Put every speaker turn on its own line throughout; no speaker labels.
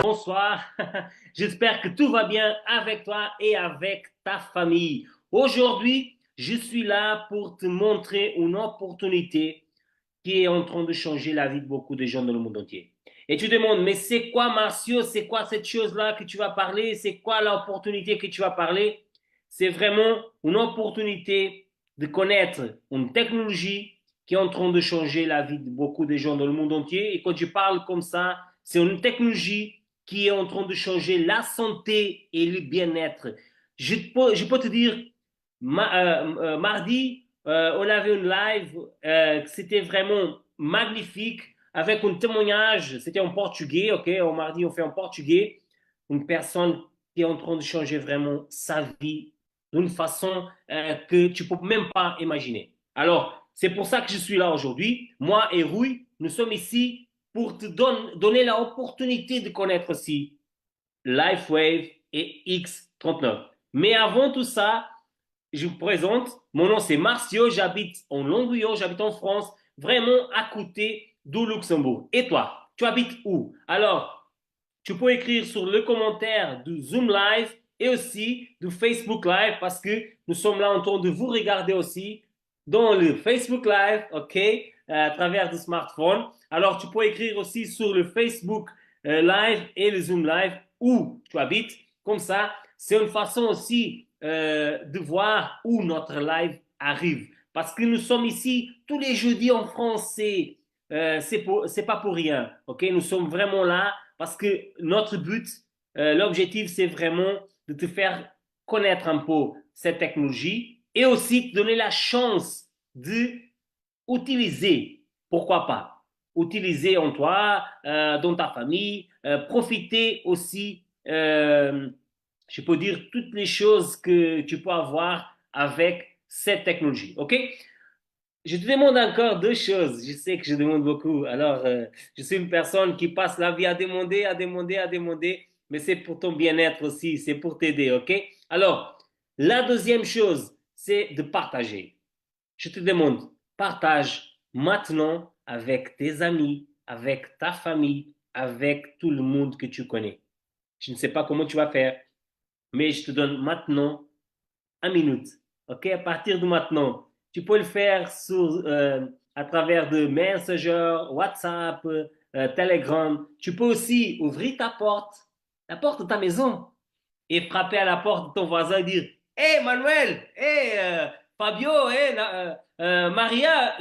Bonsoir, j'espère que tout va bien avec toi et avec ta famille. Aujourd'hui, je suis là pour te montrer une opportunité qui est en train de changer la vie de beaucoup de gens dans le monde entier. Et tu te demandes, mais c'est quoi Marcio, c'est quoi cette chose-là que tu vas parler, c'est quoi l'opportunité que tu vas parler? C'est vraiment une opportunité de connaître une technologie qui est en train de changer la vie de beaucoup de gens dans le monde entier. Et quand je parle comme ça, c'est une technologie qui est en train de changer la santé et le bien-être. Je peux te dire, mardi, on avait une live, c'était vraiment magnifique, avec un témoignage, c'était en portugais, ok, au mardi on fait en portugais, une personne qui est en train de changer vraiment sa vie d'une façon que tu ne peux même pas imaginer. Alors, c'est pour ça que je suis là aujourd'hui. Moi et Rui, nous sommes ici pour te donner l'opportunité de connaître aussi LifeWave et X39. Mais avant tout ça, je vous présente, mon nom c'est Marcio, j'habite en Longuillon, j'habite en France, vraiment à côté du Luxembourg. Et toi, tu habites où? Alors, tu peux écrire sur le commentaire du Zoom Live et aussi du Facebook Live parce que nous sommes là en train de vous regarder aussi dans le Facebook Live, ok, à travers du smartphone. Alors, tu peux écrire aussi sur le Facebook Live et le Zoom Live où tu habites. Comme ça, c'est une façon aussi de voir où notre live arrive. Parce que nous sommes ici tous les jeudis en français. C'est pas pour rien, ok? Nous sommes vraiment là parce que notre but, l'objectif, c'est vraiment de te faire connaître un peu cette technologie et aussi te donner la chance d'utiliser, pourquoi pas, utiliser en toi, dans ta famille, profiter aussi, je peux dire, toutes les choses que tu peux avoir avec cette technologie. OK? Je te demande encore deux choses. Je sais que je demande beaucoup. Alors, je suis une personne qui passe la vie à demander, à demander, à demander, mais c'est pour ton bien-être aussi, c'est pour t'aider, ok? Alors, la deuxième chose, c'est de partager. Je te demande, partage maintenant avec tes amis, avec ta famille, avec tout le monde que tu connais. Je ne sais pas comment tu vas faire, mais je te donne maintenant 1 minute. OK? À partir de maintenant, tu peux le faire à travers de Messenger, WhatsApp, Telegram. Tu peux aussi ouvrir la porte de ta maison, et frapper à la porte de ton voisin et dire: Hey Manuel, hey Fabio, hey Maria,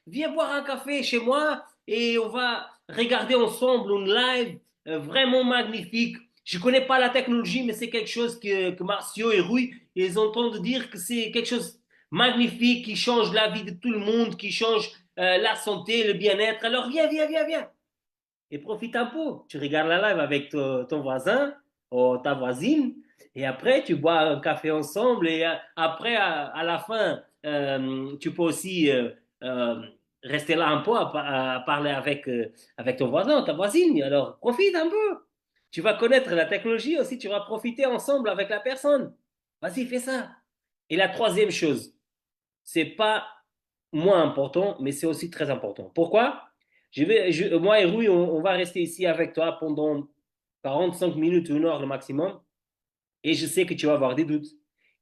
viens boire un café chez moi et on va regarder ensemble une live vraiment magnifique. Je ne connais pas la technologie, mais c'est quelque chose que Marcio et Rui, ils entendent dire que c'est quelque chose magnifique qui change la vie de tout le monde, qui change la santé, le bien-être. Alors viens et profite un peu. Tu regardes la live avec ton voisin ou ta voisine et après tu bois un café ensemble et après à la fin tu peux aussi euh, rester là un peu à parler avec ton voisin ou ta voisine. Alors profite un peu. Tu vas connaître la technologie aussi, tu vas profiter ensemble avec la personne. Vas-y, fais ça. Et la troisième chose, c'est pas moins important, mais c'est aussi très important. Pourquoi? Moi et Rui, on va rester ici avec toi pendant 45 minutes, 1 heure le maximum. Et je sais que tu vas avoir des doutes,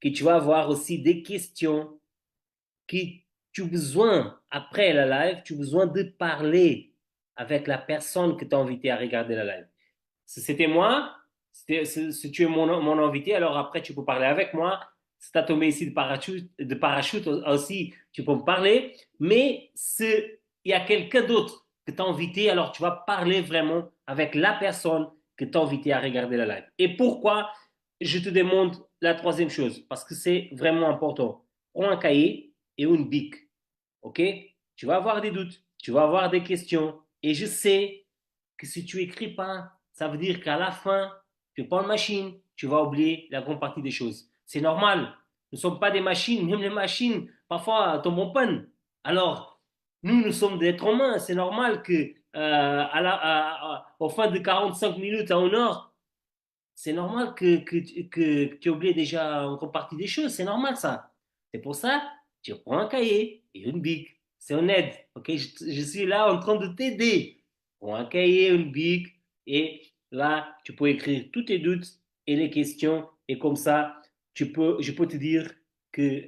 que tu vas avoir aussi des questions, que tu as besoin, après la live, tu as besoin de parler avec la personne que tu as invité à regarder la live. Si c'était moi, si tu es mon invité, alors après tu peux parler avec moi. Si tu as tombé ici de parachute aussi, tu peux me parler. Mais s'il y a quelqu'un d'autre que tu as invité, alors tu vas parler vraiment avec la personne que tu as invité à regarder la live. Et pourquoi je te demande la troisième chose? Parce que c'est vraiment important. Prends un cahier et une bic. OK? Tu vas avoir des doutes, tu vas avoir des questions. Et je sais que si tu écris pas, ça veut dire qu'à la fin, tu prends une machine, tu vas oublier la grande partie des choses. C'est normal. Nous ne sommes pas des machines. Même les machines, parfois, tombent en panne. Alors, nous sommes des êtres humains. C'est normal que au fin de 45 minutes à 1 heure, c'est normal que tu oublies déjà une grande partie des choses. C'est normal, ça. C'est pour ça, Tu prends un cahier et une bic. C'est honnête. Ok, je suis là en train de t'aider. Prends un cahier, une bic et là, tu peux écrire tous tes doutes et les questions. Et comme ça, je peux te dire que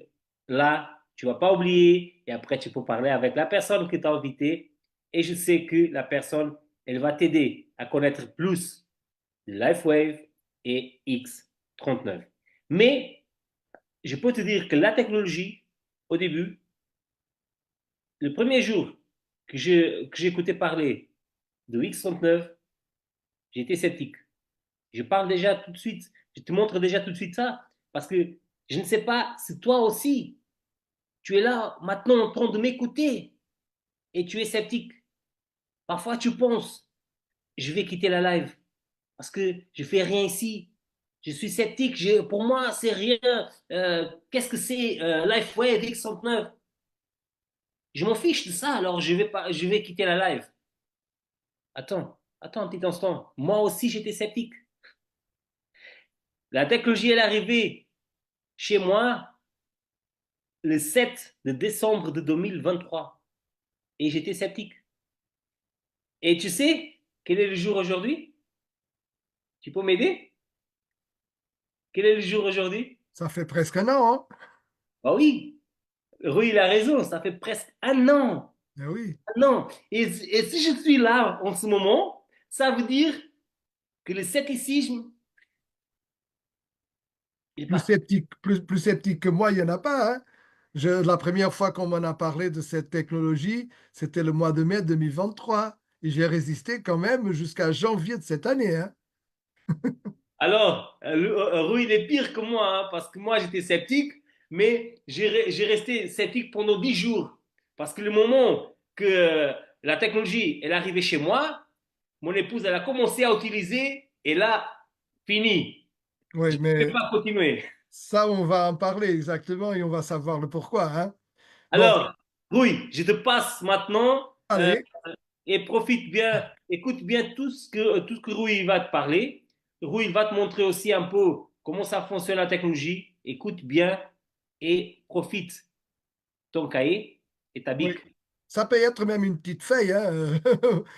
là, tu vas pas oublier. Et après, tu peux parler avec la personne que tu as invitée. Et je sais que la personne, elle va t'aider à connaître plus LifeWave et X39. Mais je peux te dire que la technologie, au début, le premier jour que j'ai écouté parler de X39, j'étais sceptique. Je parle déjà tout de suite, je te montre déjà tout de suite ça, parce que je ne sais pas si toi aussi, tu es là maintenant en train de m'écouter et tu es sceptique. Parfois, tu penses, je vais quitter la live parce que je fais rien ici. Je suis sceptique. Pour moi, c'est rien. Qu'est-ce que c'est LifeWave X39? Je m'en fiche de ça. Alors, je vais quitter la live. Attends un petit instant. Moi aussi, j'étais sceptique. La technologie, elle est arrivée chez moi le 7 de décembre de 2023. Et j'étais sceptique. Et tu sais, quel est le jour aujourd'hui? Tu peux m'aider? Quel est le jour aujourd'hui?
Ça fait presque un an, hein?
Ah oui, Rui, il a raison. Ça fait presque un an.
Eh oui.
Un an. Et si je suis là en ce moment, ça veut dire que le scepticisme est parti.
Plus sceptique que moi, il n'y en a pas, hein. La première fois qu'on m'en a parlé de cette technologie, c'était le mois de mai 2023. Et j'ai résisté quand même jusqu'à janvier de cette année, hein.
Alors, Rui, il est pire que moi, hein, parce que moi, j'étais sceptique, mais j'ai resté sceptique pendant 10 jours. Parce que le moment que la technologie est arrivée chez moi, mon épouse, elle a commencé à utiliser, et là, fini. Je
Oui,
ne peux
mais
pas continuer.
ça, on va en parler exactement et on va savoir le pourquoi, hein. Bon,
Alors, Rui, je te passe maintenant
allez,
et profite bien, écoute bien tout ce que Rui va te parler. Rui va te montrer aussi un peu comment ça fonctionne la technologie. Écoute bien et profite ton cahier et ta
oui.
bic.
Ça peut être même une petite feuille, hein.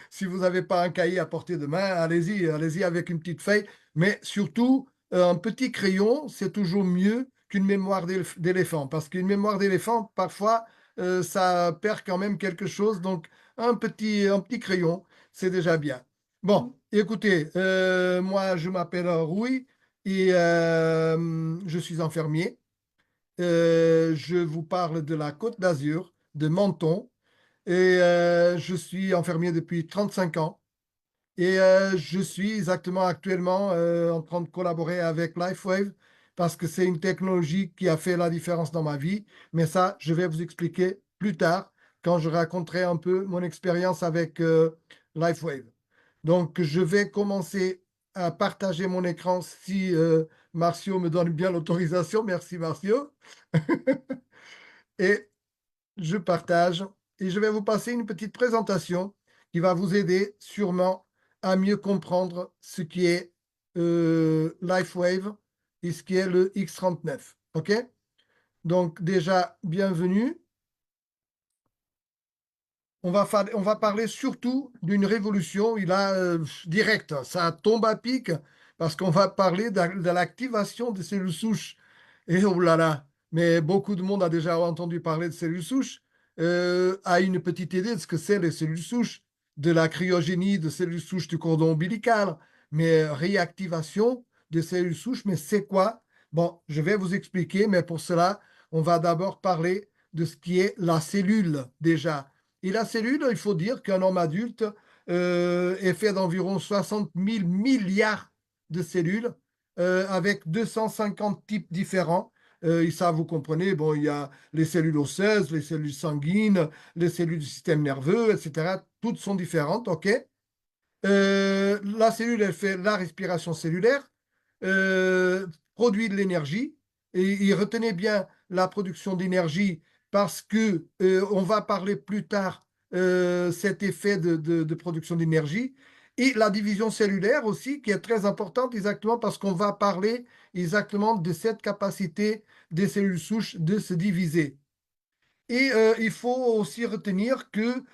Si vous n'avez pas un cahier à portée de main, allez-y, allez-y avec une petite feuille. Mais surtout, un petit crayon, c'est toujours mieux qu'une mémoire d'éléphant. Parce qu'une mémoire d'éléphant, parfois, ça perd quand même quelque chose. Donc, un petit crayon, c'est déjà bien. Bon, écoutez, moi, je m'appelle Rouy et je suis infirmier. Je vous parle de la Côte d'Azur, de Menton. Et je suis infirmier depuis 35 ans. Et je suis exactement actuellement en train de collaborer avec LifeWave parce que c'est une technologie qui a fait la différence dans ma vie. Mais ça, je vais vous expliquer plus tard quand je raconterai un peu mon expérience avec LifeWave. Donc, je vais commencer à partager mon écran si Marcio me donne bien l'autorisation. Merci, Marcio. Et je partage et je vais vous passer une petite présentation qui va vous aider sûrement à mieux comprendre ce qui est LifeWave et ce qui est le X39. OK? Donc déjà, bienvenue. On va parler surtout d'une révolution. Il a direct, ça tombe à pic parce qu'on va parler de l'activation des cellules souches. Et oh là là, mais beaucoup de monde a déjà entendu parler de cellules souches, a une petite idée de ce que c'est les cellules souches, de la cryogénie de cellules souches du cordon ombilical, mais réactivation des cellules souches, mais c'est quoi? Bon, je vais vous expliquer, mais pour cela, on va d'abord parler de ce qui est la cellule déjà. Et la cellule, il faut dire qu'un homme adulte est fait d'environ 60 000 milliards de cellules avec 250 types différents. Et ça, vous comprenez, bon, il y a les cellules osseuses, les cellules sanguines, les cellules du système nerveux, etc. Toutes sont différentes, OK? La cellule, elle fait la respiration cellulaire, euh, produit de l'énergie, et retenez bien la production d'énergie parce que on va parler plus tard cet effet de production d'énergie et la division cellulaire aussi qui est très importante exactement parce qu'on va parler exactement de cette capacité des cellules souches de se diviser. Et il faut aussi retenir que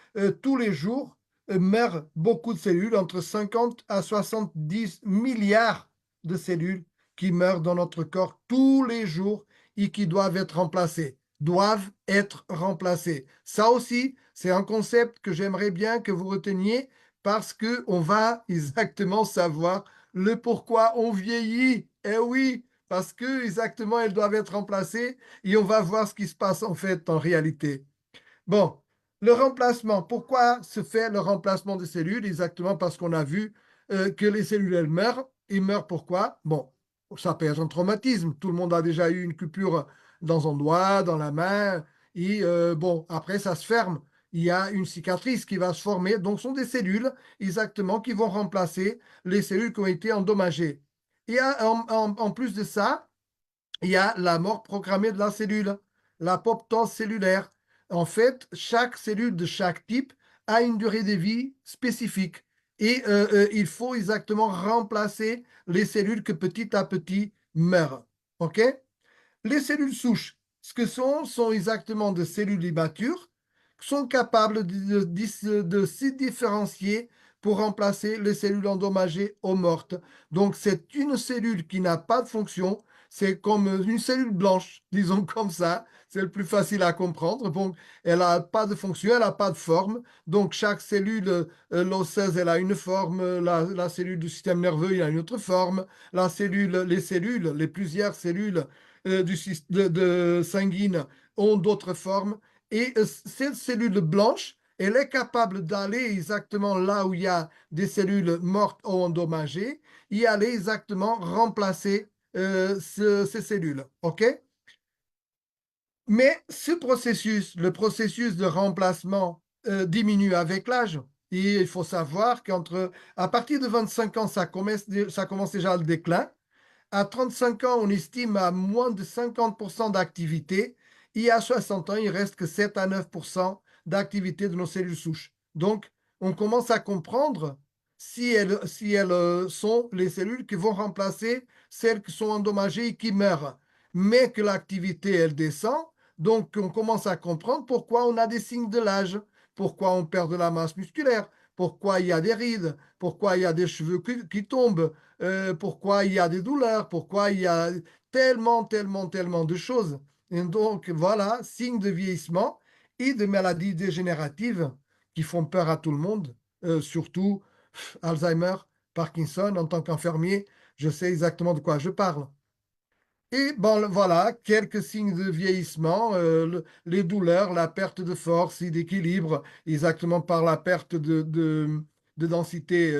tous les jours meurent beaucoup de cellules, entre 50 à 70 milliards de cellules qui meurent dans notre corps tous les jours et qui doivent être remplacées. Doivent être remplacées. Ça aussi, c'est un concept que j'aimerais bien que vous reteniez parce qu'on va exactement savoir le pourquoi on vieillit. Eh oui, parce que exactement, elles doivent être remplacées et on va voir ce qui se passe en fait en réalité. Bon, le remplacement. Pourquoi se fait le remplacement des cellules? Exactement parce qu'on a vu que les cellules, elles meurent. Ils meurent pourquoi? Bon, ça peut être un traumatisme. Tout le monde a déjà eu une coupure dans un doigt, dans la main. Et bon, après, ça se ferme. Il y a une cicatrice qui va se former. Donc, ce sont des cellules, exactement, qui vont remplacer les cellules qui ont été endommagées. Et en plus de ça, il y a la mort programmée de la cellule, l'apoptose cellulaire. En fait, chaque cellule de chaque type a une durée de vie spécifique et il faut exactement remplacer les cellules que petit à petit meurent. OK? Les cellules souches, ce que sont exactement des cellules immatures qui sont capables de se différencier pour remplacer les cellules endommagées ou mortes. Donc, c'est une cellule qui n'a pas de fonction. C'est comme une cellule blanche, disons comme ça. C'est le plus facile à comprendre. Donc, elle n'a pas de fonction, elle n'a pas de forme. Donc, chaque cellule l'osseuse, elle a une forme. La cellule du système nerveux, il a une autre forme. Les plusieurs cellules sanguine ont d'autres formes. Et cette cellule blanche, elle est capable d'aller exactement là où il y a des cellules mortes ou endommagées, y aller exactement remplacer ces cellules. OK? Mais ce processus, le processus de remplacement, diminue avec l'âge. Et il faut savoir à partir de 25 ans, ça commence déjà le déclin. À 35 ans, on estime à moins de 50% d'activité et à 60 ans, il reste que 7 à 9% d'activité de nos cellules souches. Donc, on commence à comprendre si elles sont les cellules qui vont remplacer celles qui sont endommagées et qui meurent. Mais que l'activité, elle descend, donc on commence à comprendre pourquoi on a des signes de l'âge, pourquoi on perd de la masse musculaire, pourquoi il y a des rides, pourquoi il y a des cheveux qui tombent, pourquoi il y a des douleurs, pourquoi il y a tellement, tellement, tellement de choses. Et donc, voilà, signe de vieillissement et de maladies dégénératives qui font peur à tout le monde, surtout Alzheimer, Parkinson. En tant qu'infirmier, je sais exactement de quoi je parle. Et bon, voilà, quelques signes de vieillissement, les douleurs, la perte de force et d'équilibre, exactement par la perte de densité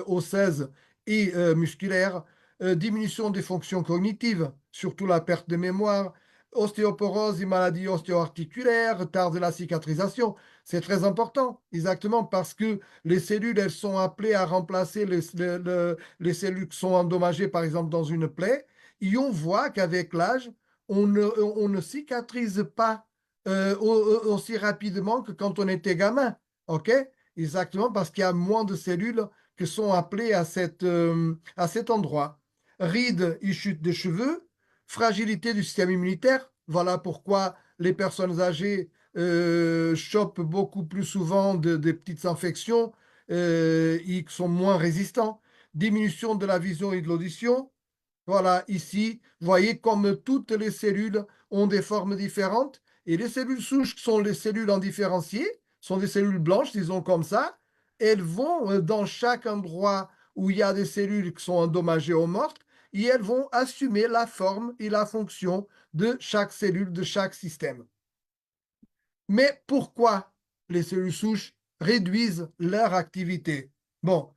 osseuse et musculaire, diminution des fonctions cognitives, surtout la perte de mémoire, ostéoporose et maladies ostéo-articulaires, retard de la cicatrisation. C'est très important, exactement, parce que les cellules, elles sont appelées à remplacer les cellules qui sont endommagées, par exemple, dans une plaie et on voit qu'avec l'âge, on ne cicatrise pas aussi rapidement que quand on était gamin. OK? Exactement, parce qu'il y a moins de cellules qui sont appelées à cet endroit. Rides et chute des cheveux, fragilité du système immunitaire. Voilà pourquoi les personnes âgées chopent beaucoup plus souvent des petites infections et qui sont moins résistants. Diminution de la vision et de l'audition. Voilà, ici, vous voyez comme toutes les cellules ont des formes différentes et les cellules souches sont les cellules en différencié, sont des cellules blanches, disons comme ça. Elles vont dans chaque endroit où il y a des cellules qui sont endommagées ou mortes et elles vont assumer la forme et la fonction de chaque cellule, de chaque système. Mais pourquoi les cellules souches réduisent leur activité? Bon,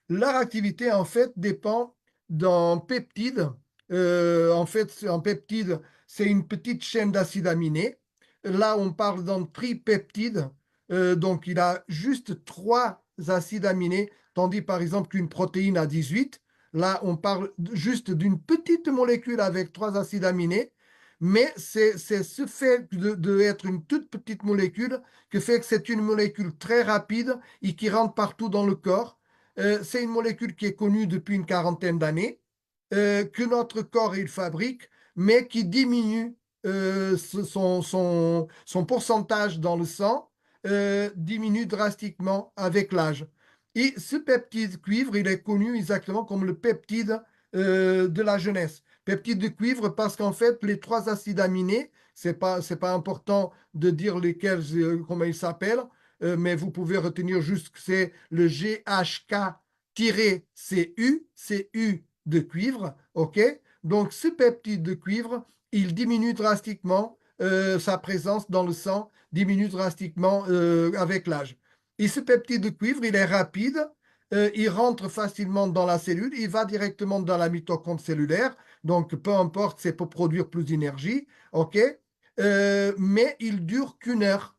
leur activité, en fait, dépend d'un peptide. En fait, un peptide, c'est une petite chaîne d'acides aminés. Là, on parle d'un tripeptide. Donc, il a juste 3 acides aminés, tandis, par exemple, qu'une protéine a 18. Là, on parle juste d'une petite molécule avec 3 acides aminés. Mais c'est ce fait d'être une toute petite molécule que fait que c'est une molécule très rapide et qui rentre partout dans le corps. C'est une molécule qui est connue depuis une quarantaine d'années, que notre corps il fabrique, mais qui diminue son pourcentage dans le sang diminue drastiquement avec l'âge. Et ce peptide cuivre, il est connu exactement comme le peptide de la jeunesse. Peptide de cuivre parce qu'en fait, les trois acides aminés, c'est pas important de dire lesquels, comment ils s'appellent, mais vous pouvez retenir juste que c'est le GHK-CU, CU de cuivre, ok? Donc, ce peptide de cuivre, il diminue drastiquement, sa présence dans le sang diminue drastiquement avec l'âge. Et ce peptide de cuivre, il est rapide, il rentre facilement dans la cellule, il va directement dans la mitochondrie cellulaire, donc peu importe, c'est pour produire plus d'énergie, ok? Mais il dure qu'une heure.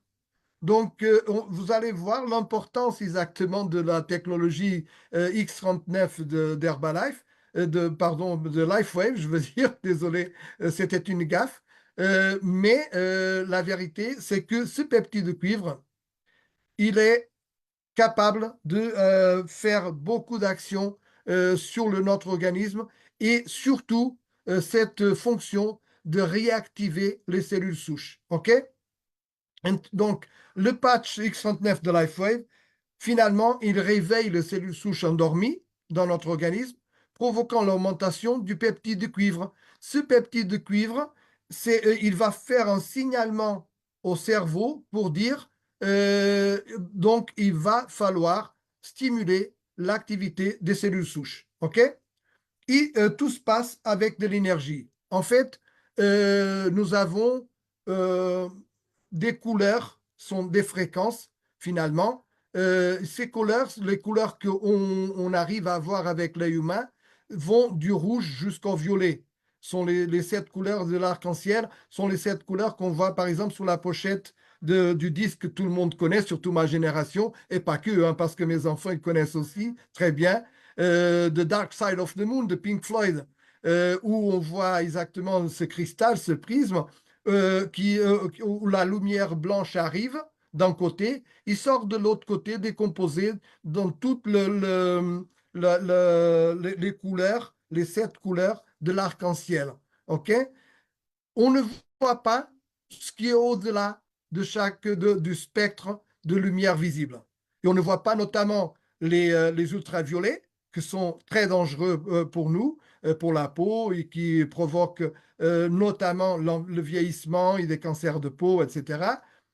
Donc, vous allez voir l'importance exactement de la technologie X39 d'Herbalife, pardon, de LifeWave, je veux dire, désolé, c'était une gaffe. Mais la vérité, c'est que ce peptide de cuivre, il est capable de faire beaucoup d'actions sur notre organisme et surtout cette fonction de réactiver les cellules souches. OK? Donc, le patch X39 de LifeWave, finalement, il réveille les cellules souches endormies dans notre organisme, provoquant l'augmentation du peptide de cuivre. Ce peptide de cuivre, il va faire un signalement au cerveau pour dire donc il va falloir stimuler l'activité des cellules souches. OK? Et tout se passe avec de l'énergie. En fait, nous avons euh, des couleurs, sont des fréquences finalement. Ces couleurs, les couleurs qu'on arrive à voir avec l'œil humain, vont du rouge jusqu'au violet. Sont les sept couleurs de l'arc-en-ciel, sont les sept couleurs qu'on voit par exemple sur la pochette du disque que tout le monde connaît, surtout ma génération, et pas que, hein, parce que mes enfants ils connaissent aussi très bien. The Dark Side of the Moon de Pink Floyd, où on voit exactement ce cristal, ce prisme, où la lumière blanche arrive d'un côté, il sort de l'autre côté décomposé dans toutes les couleurs, les sept couleurs de l'arc-en-ciel. OK? On ne voit pas ce qui est au-delà du spectre de lumière visible. Et on ne voit pas notamment les ultraviolets, qui sont très dangereux pour nous, pour la peau, et qui provoquent notamment le vieillissement et des cancers de peau, etc.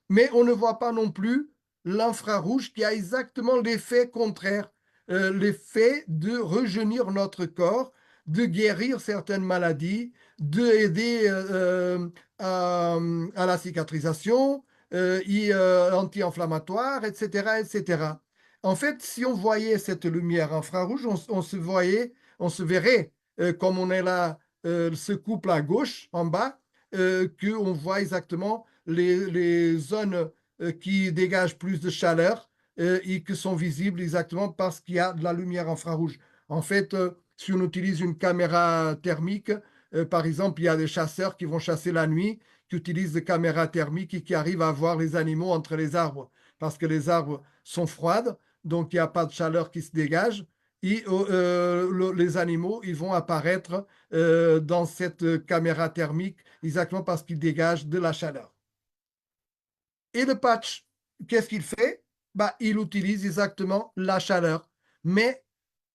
Mais on ne voit pas non plus l'infrarouge qui a exactement l'effet contraire, l'effet de rejeunir notre corps, de guérir certaines maladies, d'aider à la cicatrisation, et anti-inflammatoire, etc., etc. En fait, si on voyait cette lumière infrarouge, on se verrait, comme on est là, ce couple à gauche, en bas, qu'on voit exactement les zones qui dégagent plus de chaleur et qui sont visibles exactement parce qu'il y a de la lumière infrarouge. En fait, si on utilise une caméra thermique, par exemple, il y a des chasseurs qui vont chasser la nuit, qui utilisent des caméras thermiques et qui arrivent à voir les animaux entre les arbres, parce que les arbres sont froides, donc il n'y a pas de chaleur qui se dégage. Et les animaux, ils vont apparaître dans cette caméra thermique exactement parce qu'ils dégagent de la chaleur. Et le patch, qu'est-ce qu'il fait? Bah, il utilise exactement la chaleur. Mais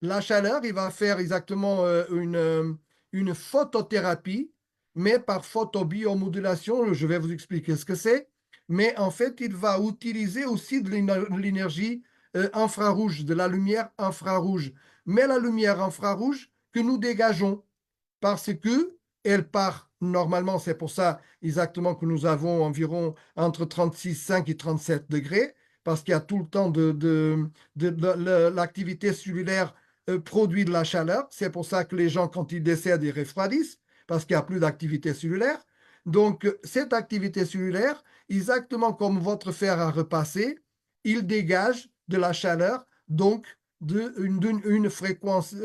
la chaleur, il va faire exactement une photothérapie, mais par photobiomodulation. Je vais vous expliquer ce que c'est. Mais en fait, il va utiliser aussi de l'énergie infrarouge, de la lumière infrarouge. Mais la lumière infrarouge que nous dégageons, parce que elle part normalement, c'est pour ça exactement que nous avons environ entre 36,5 et 37 degrés, parce qu'il y a tout le temps de l'activité cellulaire produit de la chaleur. C'est pour ça que les gens, quand ils décèdent, ils refroidissent, parce qu'il n'y a plus d'activité cellulaire. Donc, cette activité cellulaire, exactement comme votre fer à repasser, il dégage de la chaleur, donc une fréquence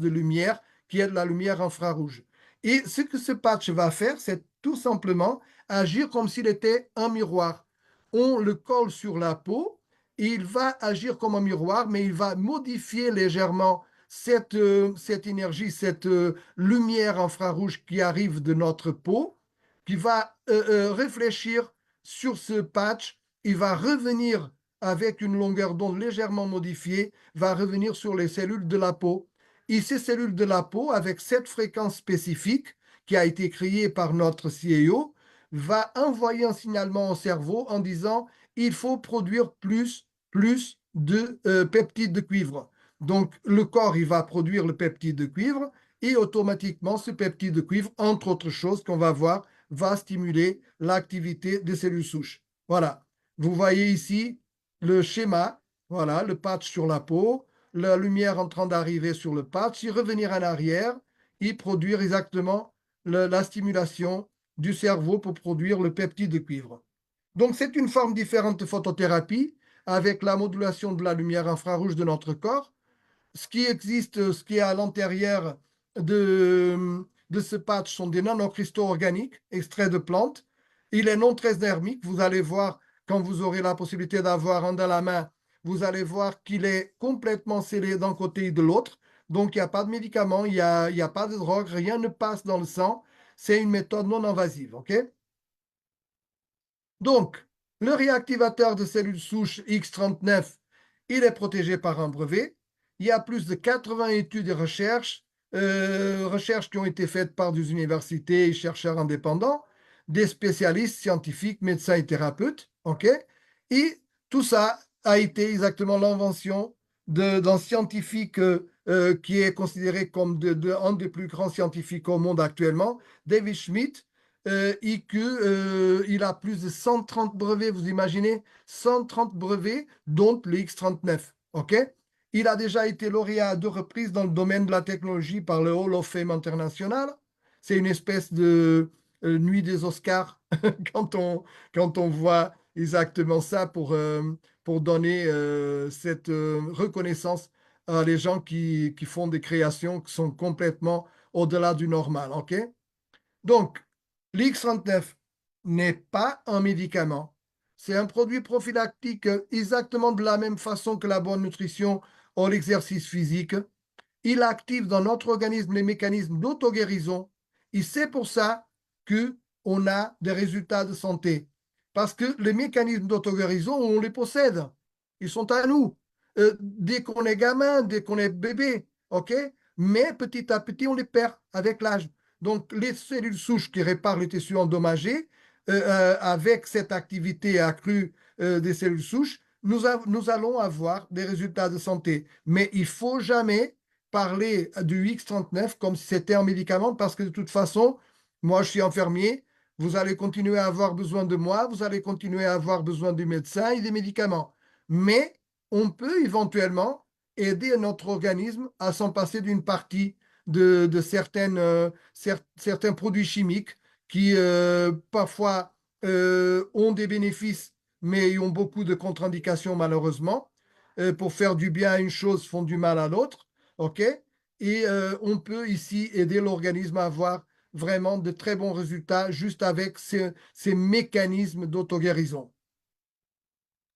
de lumière qui est de la lumière infrarouge. Et ce que ce patch va faire, c'est tout simplement agir comme s'il était un miroir. On le colle sur la peau et il va agir comme un miroir, mais il va modifier légèrement cette énergie, cette lumière infrarouge qui arrive de notre peau qui va réfléchir sur ce patch. Il va revenir avec une longueur d'onde légèrement modifiée, va revenir sur les cellules de la peau. Et ces cellules de la peau, avec cette fréquence spécifique qui a été créée par notre CIO, va envoyer un signalement au cerveau en disant il faut produire plus de peptides de cuivre. Donc, le corps, il va produire le peptide de cuivre et automatiquement, ce peptide de cuivre, entre autres choses qu'on va voir, va stimuler l'activité des cellules souches. Voilà. Vous voyez ici le schéma, voilà, le patch sur la peau, la lumière en train d'arriver sur le patch, y revenir en arrière et produire exactement la stimulation du cerveau pour produire le peptide de cuivre. Donc, c'est une forme différente de photothérapie avec la modulation de la lumière infrarouge de notre corps. Ce qui existe, ce qui est à l'intérieur de ce patch sont des nanocristaux organiques extraits de plantes. Il est non très thermique. Vous allez voir, quand vous aurez la possibilité d'avoir un dans la main, vous allez voir qu'il est complètement scellé d'un côté et de l'autre. Donc, il n'y a pas de médicaments, il n'y a pas de drogue, rien ne passe dans le sang. C'est une méthode non invasive. OK? Donc, le réactivateur de cellules souches X39, il est protégé par un brevet. Il y a plus de 80 études et recherches qui ont été faites par des universités et chercheurs indépendants, des spécialistes scientifiques, médecins et thérapeutes. OK? Et tout ça a été exactement l'invention d'un scientifique qui est considéré comme un des plus grands scientifiques au monde actuellement, David Schmidt, et qu'il a plus de 130 brevets, vous imaginez, 130 brevets, dont le X39. OK? Il a déjà été lauréat à 2 reprises dans le domaine de la technologie par le Hall of Fame international. C'est une espèce de nuit des Oscars quand on voit exactement ça pour donner cette reconnaissance à les gens qui font des créations qui sont complètement au-delà du normal. OK? Donc, l'X39 n'est pas un médicament. C'est un produit prophylactique exactement de la même façon que la bonne nutrition ou l'exercice physique. Il active dans notre organisme les mécanismes d'auto-guérison et c'est pour ça qu'on a des résultats de santé. Parce que les mécanismes d'auto-guérison, on les possède. Ils sont à nous. Dès qu'on est gamin, dès qu'on est bébé, OK? Mais petit à petit, on les perd avec l'âge. Donc, les cellules souches qui réparent les tissus endommagés, avec cette activité accrue des cellules souches, nous allons avoir des résultats de santé. Mais il ne faut jamais parler du X39 comme si c'était un médicament parce que de toute façon, moi je suis infirmier, vous allez continuer à avoir besoin de moi, vous allez continuer à avoir besoin du médecin et des médicaments. Mais on peut éventuellement aider notre organisme à s'en passer d'une partie de certains produits chimiques qui parfois ont des bénéfices mais ont beaucoup de contre-indications malheureusement. Pour faire du bien à une chose, font du mal à l'autre. OK? Et on peut ici aider l'organisme à avoir vraiment de très bons résultats juste avec ces mécanismes d'auto-guérison.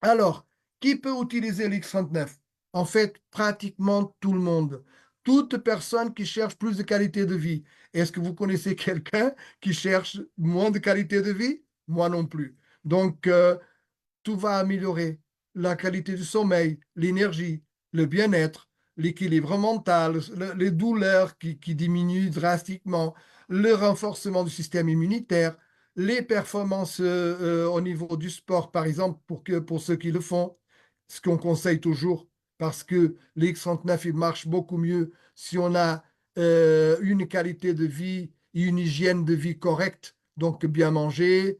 Alors, qui peut utiliser l'X39? En fait, pratiquement tout le monde. Toute personne qui cherche plus de qualité de vie. Est-ce que vous connaissez quelqu'un qui cherche moins de qualité de vie? Moi non plus. Donc, tout va améliorer la qualité du sommeil, l'énergie, le bien-être, l'équilibre mental, les douleurs qui diminuent drastiquement, le renforcement du système immunitaire, les performances au niveau du sport, par exemple, pour ceux qui le font, ce qu'on conseille toujours, parce que l'X39, il marche beaucoup mieux si on a une qualité de vie et une hygiène de vie correcte, donc bien manger,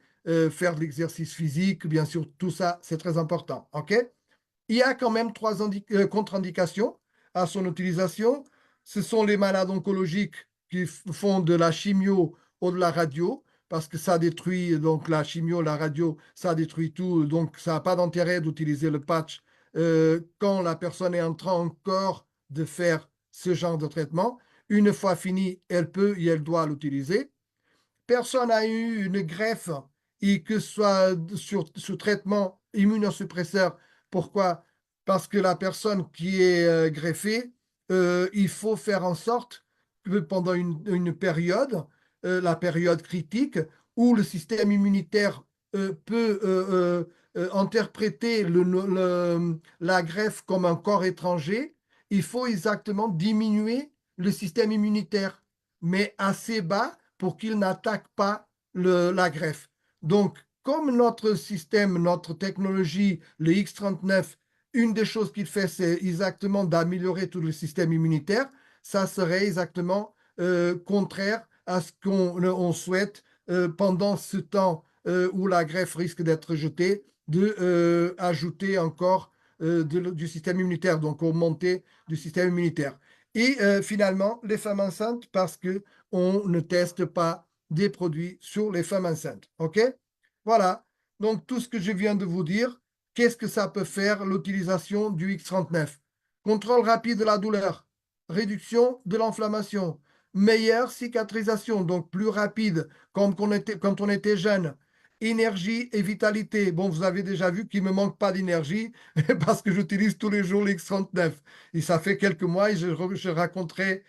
faire de l'exercice physique, bien sûr, tout ça, c'est très important. OK? Il y a quand même 3 contre-indications à son utilisation. Ce sont les malades oncologiques qui font de la chimio ou de la radio, parce que ça détruit, donc la chimio, la radio, ça détruit tout, donc ça n'a pas d'intérêt d'utiliser le patch quand la personne est en train encore de faire ce genre de traitement. Une fois fini, elle peut et elle doit l'utiliser. Personne n'a eu une greffe et que ce soit sous traitement immunosuppresseur. Pourquoi? Parce que la personne qui est greffée, il faut faire en sorte que pendant une période, la période critique, où le système immunitaire peut interpréter la greffe comme un corps étranger, il faut exactement diminuer le système immunitaire, mais assez bas pour qu'il n'attaque pas la greffe. Donc, comme notre système, notre technologie, le X39, une des choses qu'il fait, c'est exactement d'améliorer tout le système immunitaire. Ça serait exactement contraire à ce qu'on souhaite pendant ce temps où la greffe risque d'être jetée, de ajouter encore du système immunitaire, donc augmenter du système immunitaire. Et finalement, les femmes enceintes, parce qu'on ne teste pas des produits sur les femmes enceintes. OK? Voilà. Donc, tout ce que je viens de vous dire, qu'est-ce que ça peut faire l'utilisation du X39? Contrôle rapide de la douleur, réduction de l'inflammation, meilleure cicatrisation, donc plus rapide, comme quand on était jeune. Énergie et vitalité. Bon, vous avez déjà vu qu'il ne me manque pas d'énergie parce que j'utilise tous les jours l'X39. Et ça fait quelques mois et je raconterai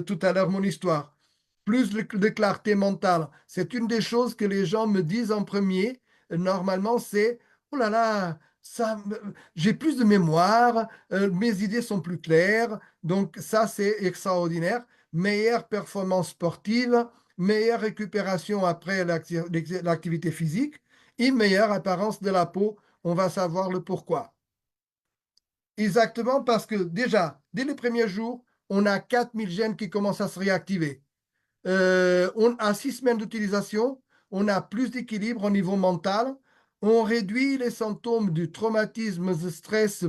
tout à l'heure mon histoire. Plus de clarté mentale. C'est une des choses que les gens me disent en premier. Normalement, c'est oh là là, j'ai plus de mémoire, mes idées sont plus claires. Donc, ça, c'est extraordinaire. Meilleure performance sportive, meilleure récupération après l'activité physique et meilleure apparence de la peau. On va savoir le pourquoi. Exactement parce que déjà, dès les premiers jours, on a 4000 gènes qui commencent à se réactiver. À 6 semaines d'utilisation, on a plus d'équilibre au niveau mental. On réduit les symptômes du traumatisme, de stress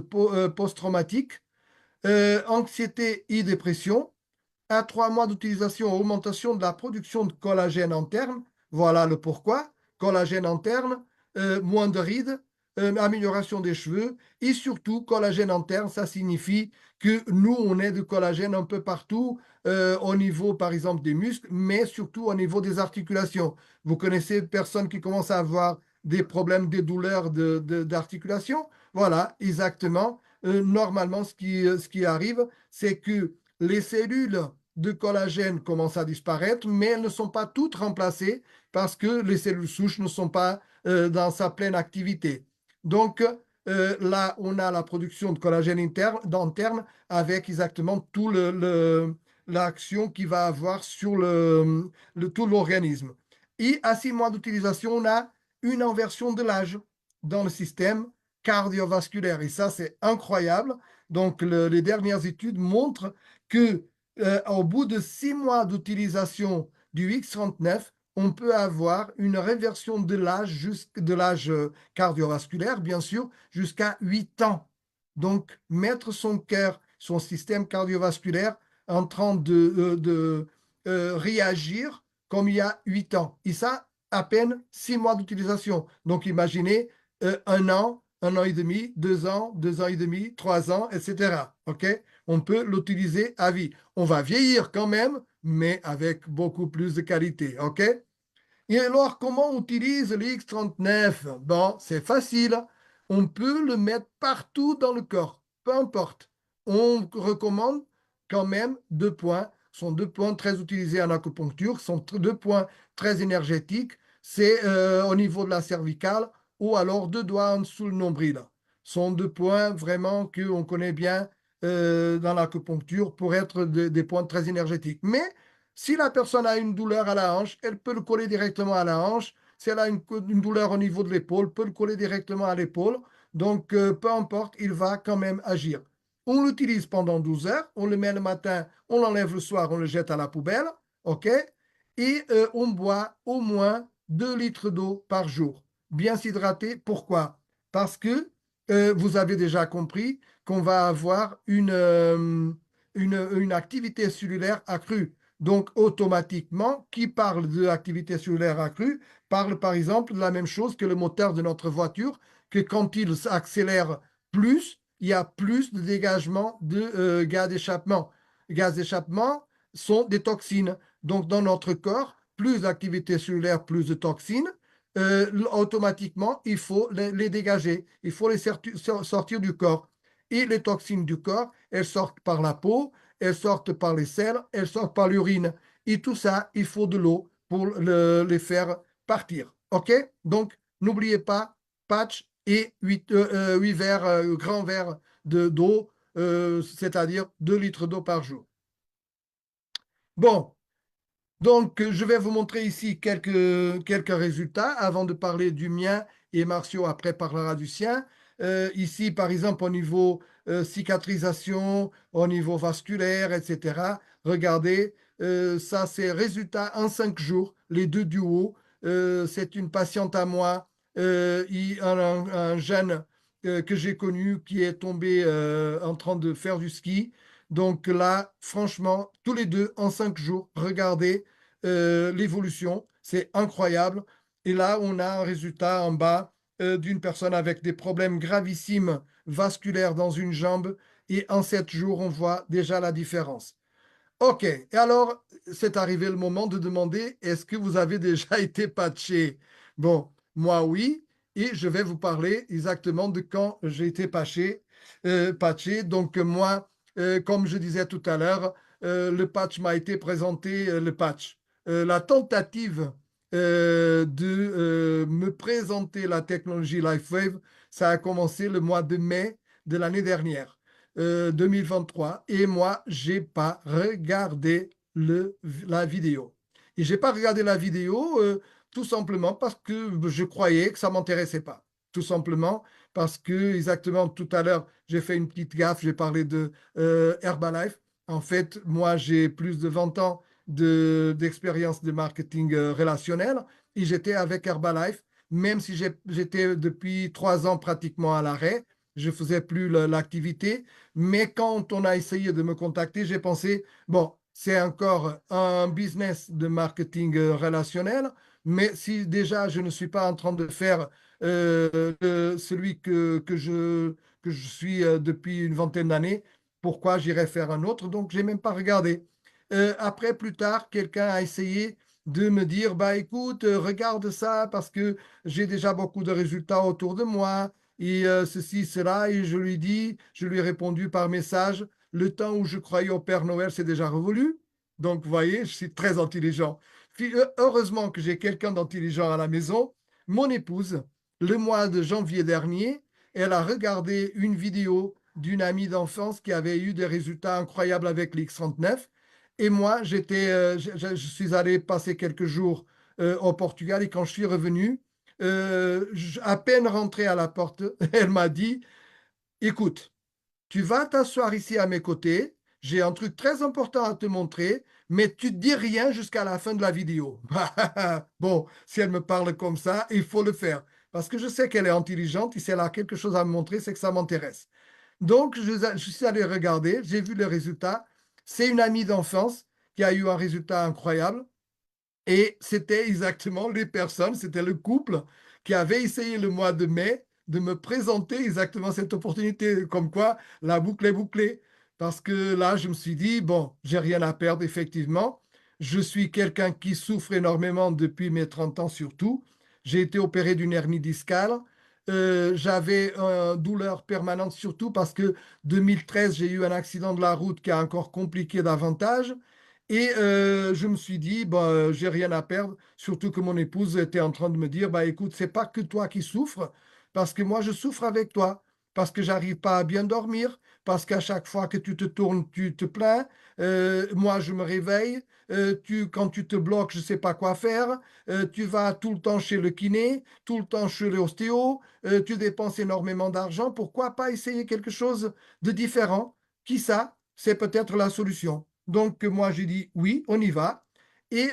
post-traumatique, anxiété et dépression. À 3 mois d'utilisation, augmentation de la production de collagène interne. Voilà le pourquoi. Collagène interne, moins de rides, amélioration des cheveux et surtout collagène interne, ça signifie que nous, on est de collagène un peu partout, au niveau par exemple des muscles, mais surtout au niveau des articulations. Vous connaissez personne qui commence à avoir des problèmes, des douleurs d'articulation? Voilà, exactement. Normalement, ce qui arrive, c'est que les cellules de collagène commencent à disparaître, mais elles ne sont pas toutes remplacées parce que les cellules souches ne sont pas dans sa pleine activité. Donc, là, on a la production de collagène interne avec exactement tout l'action qu'il va avoir sur tout l'organisme. Et à 6 mois d'utilisation, on a une inversion de l'âge dans le système cardiovasculaire. Et ça, c'est incroyable. Donc, les dernières études montrent que au bout de 6 mois d'utilisation du X39, on peut avoir une réversion de l'âge cardiovasculaire, bien sûr, jusqu'à 8 ans. Donc, mettre son cœur, son système cardiovasculaire en train de réagir comme il y a 8 ans. Et ça, à peine 6 mois d'utilisation. Donc, imaginez 1 an et demi, 2 ans, 2 ans et demi, 3 ans, etc. OK? On peut l'utiliser à vie. On va vieillir quand même, mais avec beaucoup plus de qualité. OK? Et alors, comment on utilise le X39? Bon, c'est facile. On peut le mettre partout dans le corps, peu importe. On recommande quand même 2 points. Ce sont 2 points très utilisés en acupuncture, ce sont 2 points très énergétiques. C'est au niveau de la cervicale ou alors 2 doigts en dessous le nombril. Ce sont 2 points vraiment qu'on connaît bien dans l'acupuncture pour être des points très énergétiques. Mais si la personne a une douleur à la hanche, elle peut le coller directement à la hanche. Si elle a une douleur au niveau de l'épaule, peut le coller directement à l'épaule. Donc, peu importe, il va quand même agir. On l'utilise pendant 12 heures, on le met le matin, on l'enlève le soir, on le jette à la poubelle, OK? Et on boit au moins 2 litres d'eau par jour. Bien s'hydrater, pourquoi? Parce que vous avez déjà compris qu'on va avoir une activité cellulaire accrue. Donc, automatiquement, qui parle de l'activité cellulaire accrue parle par exemple de la même chose que le moteur de notre voiture, que quand il accélère plus, il y a plus de dégagement de gaz d'échappement. Les gaz d'échappement sont des toxines. Donc, dans notre corps, plus d'activité cellulaire, plus de toxines. Automatiquement, il faut les dégager. Il faut les sortir du corps. Et les toxines du corps, elles sortent par la peau, elles sortent par les selles, elles sortent par l'urine. Et tout ça, il faut de l'eau pour les faire partir. OK? Donc, n'oubliez pas, patch et 8 verres, grands verres d'eau, c'est-à-dire 2 litres d'eau par jour. Bon, donc je vais vous montrer ici quelques résultats avant de parler du mien et Marcio après parlera du sien. Ici, par exemple, au niveau cicatrisation, au niveau vasculaire, etc. Regardez, ça c'est résultat en 5 jours, les deux du haut. C'est une patiente à moi, un jeune que j'ai connu qui est tombé en train de faire du ski. Donc là, franchement, tous les deux en 5 jours, regardez l'évolution, c'est incroyable. Et là, on a un résultat en bas d'une personne avec des problèmes gravissimes vasculaires dans une jambe. Et en 7 jours, on voit déjà la différence. OK. Et alors, c'est arrivé le moment de demander, est-ce que vous avez déjà été patché? Bon, moi, oui. Et je vais vous parler exactement de quand j'ai été patché. Donc, moi, comme je disais tout à l'heure, le patch m'a été présenté, la tentative de me présenter la technologie LifeWave, ça a commencé le mois de mai de l'année dernière. 2023 et moi, j'ai pas regardé la vidéo. Et j'ai pas regardé la vidéo tout simplement parce que je croyais que ça m'intéressait pas. Tout simplement parce que, exactement, tout à l'heure, j'ai fait une petite gaffe, j'ai parlé de Herbalife. En fait, moi, j'ai plus de 20 ans d'expérience de marketing relationnel et j'étais avec Herbalife, même si j'étais depuis 3 ans pratiquement à l'arrêt, je faisais plus l'activité. Mais quand on a essayé de me contacter, j'ai pensé, bon, c'est encore un business de marketing relationnel, mais si déjà je ne suis pas en train de faire celui que je suis depuis une vingtaine d'années, pourquoi j'irais faire un autre? Donc, j'ai même pas regardé. Après, plus tard, quelqu'un a essayé de me dire, bah écoute, regarde ça parce que j'ai déjà beaucoup de résultats autour de moi et ceci, cela, et je lui ai répondu par message, le temps où je croyais au Père Noël, c'est déjà révolu. Donc, vous voyez, je suis très intelligent. Heureusement que j'ai quelqu'un d'intelligent à la maison. Mon épouse, le mois de janvier dernier, elle a regardé une vidéo d'une amie d'enfance qui avait eu des résultats incroyables avec l'X39. Et moi, je suis allé passer quelques jours au Portugal et quand je suis revenu, à peine rentré à la porte, elle m'a dit, écoute, tu vas t'asseoir ici à mes côtés, j'ai un truc très important à te montrer, mais tu ne dis rien jusqu'à la fin de la vidéo. Bon, si elle me parle comme ça, il faut le faire. Parce que je sais qu'elle est intelligente et si elle a quelque chose à me montrer, c'est que ça m'intéresse. Donc, je suis allé regarder, j'ai vu les résultats. C'est une amie d'enfance qui a eu un résultat incroyable. Et c'était exactement les personnes, c'était le couple qui avait essayé le mois de mai de me présenter exactement cette opportunité, comme quoi la boucle est bouclée. Parce que là, je me suis dit, bon, j'ai rien à perdre, effectivement. Je suis quelqu'un qui souffre énormément depuis mes 30 ans surtout. J'ai été opéré d'une hernie discale. J'avais une douleur permanente surtout parce que 2013, j'ai eu un accident de la route qui a encore compliqué davantage. Et je me suis dit, bah, j'ai rien à perdre, surtout que mon épouse était en train de me dire, bah, écoute, c'est pas que toi qui souffres, parce que moi, je souffre avec toi, parce que j'arrive pas à bien dormir, parce qu'à chaque fois que tu te tournes, tu te plains. Moi, je me réveille. Quand tu te bloques, je sais pas quoi faire. Tu vas tout le temps chez le kiné, tout le temps chez l'ostéo. Tu dépenses énormément d'argent. Pourquoi pas essayer quelque chose de différent? Qui ça? C'est peut-être la solution. Donc, moi, j'ai dit oui, on y va. Et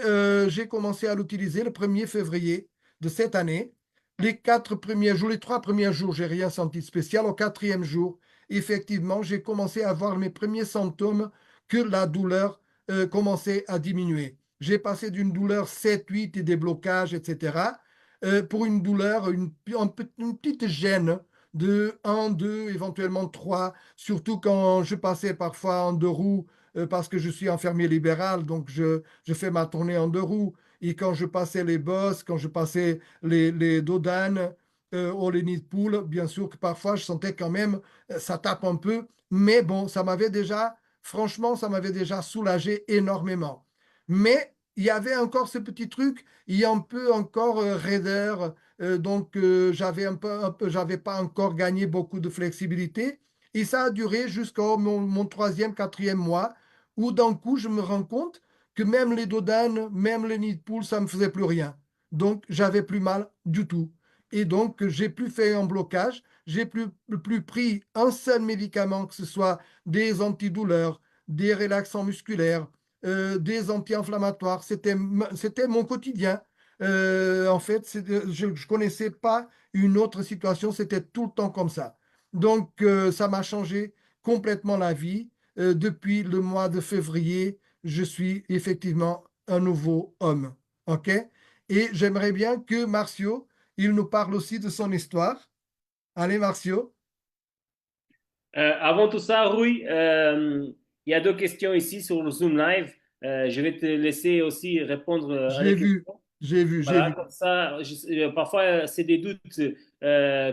j'ai commencé à l'utiliser le 1er février de cette année. Les 4 premiers jours, les 3 premiers jours, j'ai rien senti de spécial. Au 4e jour, effectivement, j'ai commencé à avoir mes premiers symptômes que la douleur commençait à diminuer. J'ai passé d'une douleur 7, 8 et des blocages, etc., pour une douleur, une petite gêne de 1, 2, éventuellement 3, surtout quand je passais parfois en 2 roues parce que je suis infirmier libéral, donc je fais ma tournée en 2 roues. Et quand je passais les bosses, quand je passais les dodanes ou les nids de poule, bien sûr que parfois je sentais quand même, ça tape un peu. Mais bon, franchement, ça m'avait déjà soulagé énormément. Mais il y avait encore ce petit truc, il y a un peu encore raideur, donc j'avais pas encore gagné beaucoup de flexibilité. Et ça a duré jusqu'au mon troisième, quatrième mois, où d'un coup, je me rends compte que même les dodanes, même les nids de poules, ça me faisait plus rien. Donc, j'avais plus mal du tout. Et donc, j'ai plus fait un blocage, j'ai plus pris un seul médicament, que ce soit des antidouleurs, des relaxants musculaires, des anti-inflammatoires. C'était mon quotidien. En fait, je ne connaissais pas une autre situation, c'était tout le temps comme ça. Donc, ça m'a changé complètement la vie. Depuis le mois de février, je suis effectivement un nouveau homme. OK? Et j'aimerais bien que Marcio, il nous parle aussi de son histoire. Allez, Marcio,
Avant tout ça, Rui, il y a deux questions ici sur le Zoom Live. Je vais te laisser aussi répondre à
j'ai
les
vu,
questions.
j'ai vu, j'ai
Voilà,
vu.
comme ça, parfois, c'est des doutes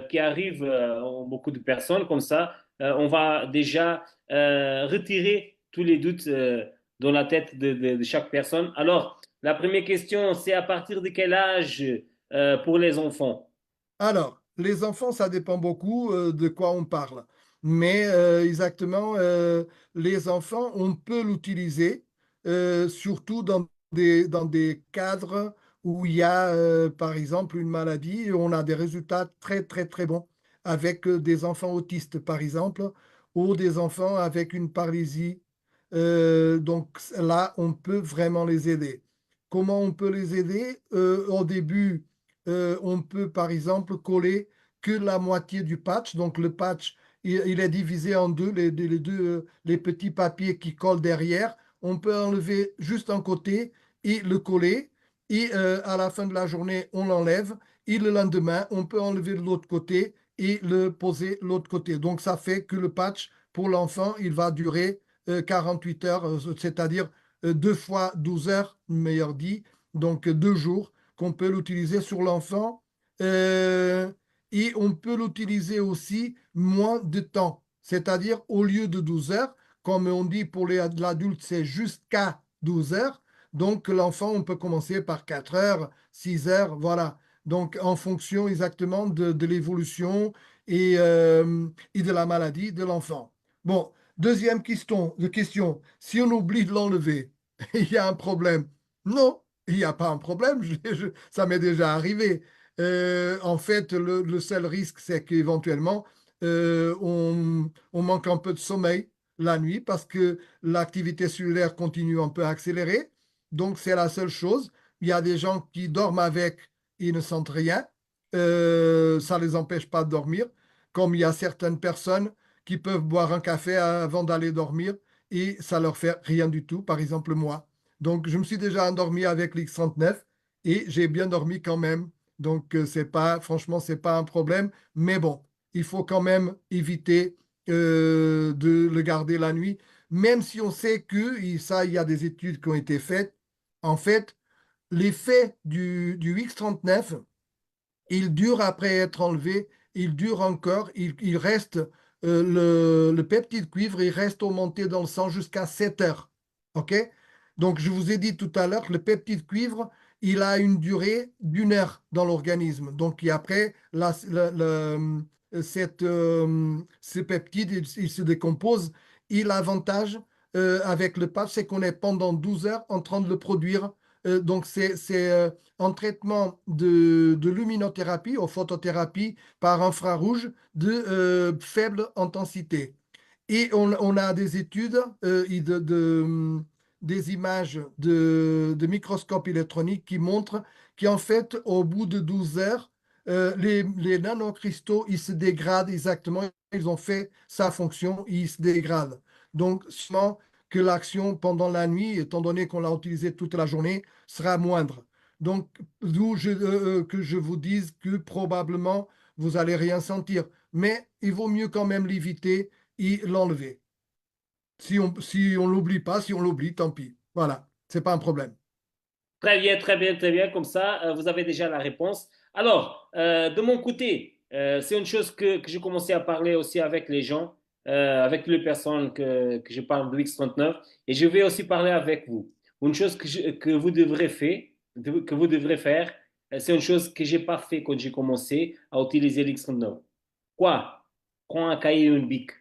qui arrivent en beaucoup de personnes. Comme ça, on va déjà retirer tous les doutes dans la tête de chaque personne. Alors, la première question, c'est à partir de quel âge pour les enfants?
Alors, les enfants, ça dépend beaucoup de quoi on parle. Mais exactement, les enfants, on peut l'utiliser, surtout dans des cadres où il y a, par exemple, une maladie et on a des résultats très, très, très bons avec des enfants autistes, par exemple, ou des enfants avec une paralysie. Donc là, on peut vraiment les aider. Comment on peut les aider? Au début, on peut par exemple coller que la moitié du patch. Donc le patch, il est divisé en deux, les petits papiers qui collent derrière. On peut enlever juste un côté et le coller. Et à la fin de la journée, on l'enlève. Et le lendemain, on peut enlever l'autre côté et le poser l'autre côté. Donc ça fait que le patch pour l'enfant, il va durer 48 heures, c'est-à-dire 2 fois 12 heures, meilleur dit, donc 2 jours qu'on peut l'utiliser sur l'enfant. Euh, et on peut l'utiliser aussi moins de temps, c'est-à-dire au lieu de 12 heures, comme on dit pour l'adulte, c'est jusqu'à 12 heures. Donc l'enfant, on peut commencer par 4 heures, 6 heures, voilà. Donc en fonction exactement de l'évolution et de la maladie de l'enfant. Bon, deuxième question, si on oublie de l'enlever, il y a un problème. Non, il n'y a pas un problème, ça m'est déjà arrivé. En fait, le seul risque, c'est qu'éventuellement, on manque un peu de sommeil la nuit parce que l'activité cellulaire continue un peu à accélérer. Donc, c'est la seule chose. Il y a des gens qui dorment avec, ils ne sentent rien. Ça ne les empêche pas de dormir. Comme il y a certaines personnes qui peuvent boire un café avant d'aller dormir et ça leur fait rien du tout, par exemple moi. Donc, je me suis déjà endormi avec l'X39 et j'ai bien dormi quand même. Donc, c'est pas, franchement, c'est pas un problème. Mais bon, il faut quand même éviter de le garder la nuit, même si on sait que, et ça, il y a des études qui ont été faites. En fait, l'effet du X39, il dure après être enlevé, il dure encore, il reste, le peptide cuivre, il reste augmenté dans le sang jusqu'à 7 heures. OK? Donc, je vous ai dit tout à l'heure que le peptide cuivre, il a une durée d'1 heure dans l'organisme. Donc, et après, ce peptide, il se décompose. Et l'avantage avec le patch, c'est qu'on est pendant 12 heures en train de le produire. Donc, c'est en traitement de luminothérapie ou photothérapie par infrarouge de faible intensité. Et on a des études des images de microscope électronique qui montrent qu'en fait, au bout de 12 heures, les nanocristaux, ils se dégradent exactement. Ils ont fait sa fonction, ils se dégradent. Donc, sûrement que l'action pendant la nuit, étant donné qu'on l'a utilisé toute la journée, sera moindre. Donc, d'où que je vous dise que probablement, vous allez rien sentir. Mais il vaut mieux quand même l'éviter et l'enlever. Si on l'oublie pas, si on l'oublie, tant pis. Voilà, c'est pas un problème.
Très bien, très bien, très bien. Comme ça, vous avez déjà la réponse. Alors, de mon côté, c'est une chose que j'ai commencé à parler aussi avec les gens, avec les personnes que je parle de X39, et je vais aussi parler avec vous. une chose que vous devrez faire, c'est une chose que j'ai pas fait quand j'ai commencé à utiliser l'X39. Quoi? Prends un cahier et une bic.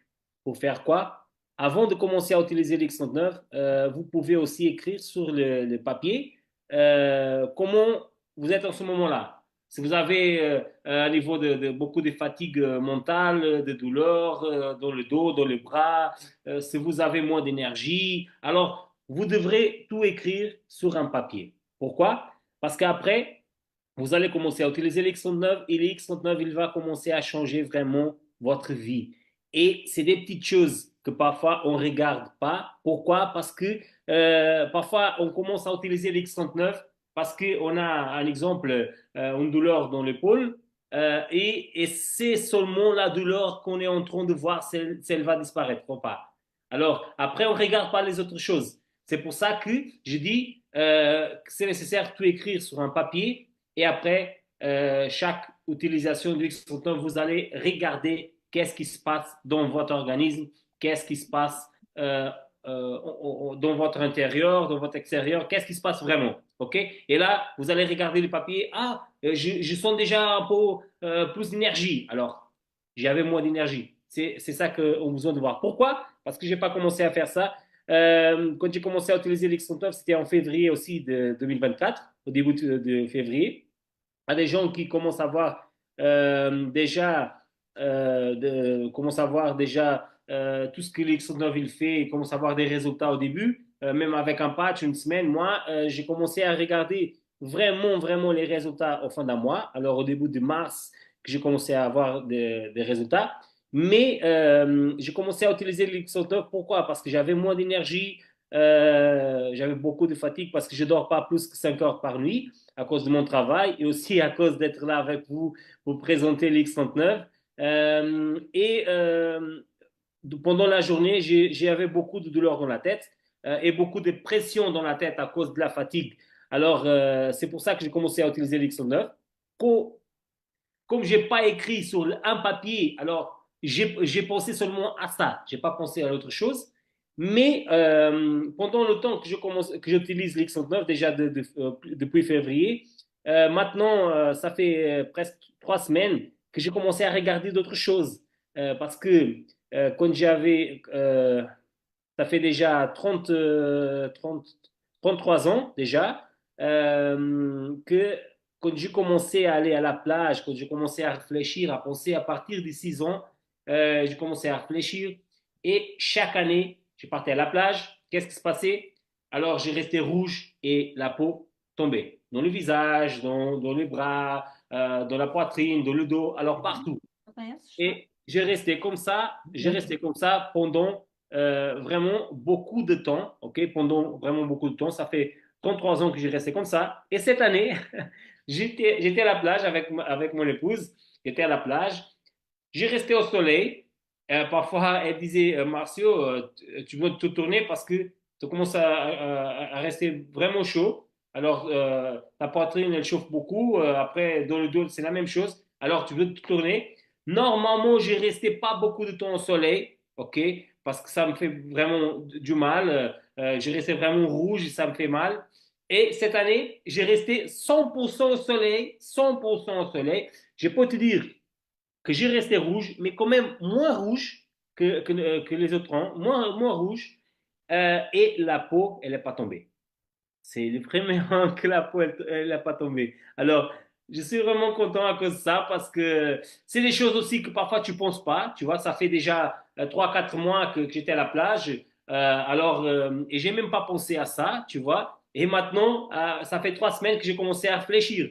Pour faire quoi? Avant de commencer à utiliser l'X39, vous pouvez aussi écrire sur le papier comment vous êtes en ce moment-là. Si vous avez un niveau de beaucoup de fatigue mentale, de douleur dans le dos, dans le bras, si vous avez moins d'énergie, alors vous devrez tout écrire sur un papier. Pourquoi? Parce qu'après, vous allez commencer à utiliser l'X39 et l'X39, il va commencer à changer vraiment votre vie. Et c'est des petites choses que parfois on ne regarde pas. Pourquoi? Parce que parfois on commence à utiliser l'X39 parce qu'on a un exemple, une douleur dans l'épaule. Et c'est seulement la douleur qu'on est en train de voir si elle va disparaître ou pas. Alors, après, on ne regarde pas les autres choses. C'est pour ça que je dis que c'est nécessaire de tout écrire sur un papier et après, chaque utilisation du X39, vous allez regarder qu'est-ce qui se passe dans votre organisme, qu'est-ce qui se passe dans votre intérieur, dans votre extérieur, qu'est-ce qui se passe vraiment. OK? Et là, vous allez regarder le papier. Ah, je sens déjà un peu plus d'énergie. Alors, j'avais moins d'énergie. C'est ça qu'on a besoin de voir. Pourquoi? Parce que je n'ai pas commencé à faire ça. Quand j'ai commencé à utiliser l'X39, c'était en février aussi de 2024, au début de février à des gens qui commencent à voir commencent à voir déjà tout ce que l'X9 il fait, ils commencent à voir des résultats au début, même avec un patch, une semaine. Moi, j'ai commencé à regarder vraiment, vraiment les résultats au fin d'un mois. Alors, au début de mars, que j'ai commencé à avoir des résultats. Mais j'ai commencé à utiliser l'X9. Pourquoi? Parce que j'avais moins d'énergie, j'avais beaucoup de fatigue parce que je ne dors pas plus que 5 heures par nuit à cause de mon travail et aussi à cause d'être là avec vous pour présenter l'X39. Pendant la journée, j'avais beaucoup de douleurs dans la tête et beaucoup de pression dans la tête à cause de la fatigue. Alors, c'est pour ça que j'ai commencé à utiliser l'X39. Comme je n'ai pas écrit sur un papier, alors j'ai pensé seulement à ça. Je n'ai pas pensé à autre chose. Mais pendant le temps que j'utilise l'X39, déjà depuis février, maintenant, ça fait presque 3 semaines que j'ai commencé à regarder d'autres choses. Parce que quand ça fait déjà 33 ans déjà, que quand j'ai commencé à aller à la plage, quand j'ai commencé à réfléchir, à penser à partir de 6 ans, j'ai commencé à réfléchir et chaque année, je partais à la plage. Qu'est-ce qui se passait? Alors, j'ai resté rouge et la peau tombait dans le visage, dans les bras, dans la poitrine, dans le dos, alors partout. Et j'ai resté comme ça pendant vraiment beaucoup de temps, ok? Pendant vraiment beaucoup de temps. Ça fait 33 ans que j'ai resté comme ça. Et cette année, j'étais à la plage avec mon épouse. J'étais à la plage. J'ai resté au soleil. Parfois, elle disait, Marcio, tu veux te tourner parce que tu commences à rester vraiment chaud. Alors, ta poitrine, elle chauffe beaucoup. Après, dans le dos, c'est la même chose. Alors, tu veux te tourner. Normalement, je restais pas beaucoup de temps au soleil, ok, parce que ça me fait vraiment du mal. Je restais vraiment rouge, ça me fait mal. Et cette année, j'ai resté 100% au soleil, 100% au soleil. Je peux te dire que j'ai resté rouge, mais quand même moins rouge que les autres ans, moins rouge. Et la peau, elle n'est pas tombée. C'est le premier an que la peau, elle n'a pas tombé. Alors, je suis vraiment content à cause de ça parce que c'est des choses aussi que parfois tu ne penses pas. Tu vois, ça fait déjà 3, 4 mois que j'étais à la plage. Et j'ai même pas pensé à ça, tu vois. Et maintenant, ça fait 3 semaines que j'ai commencé à réfléchir.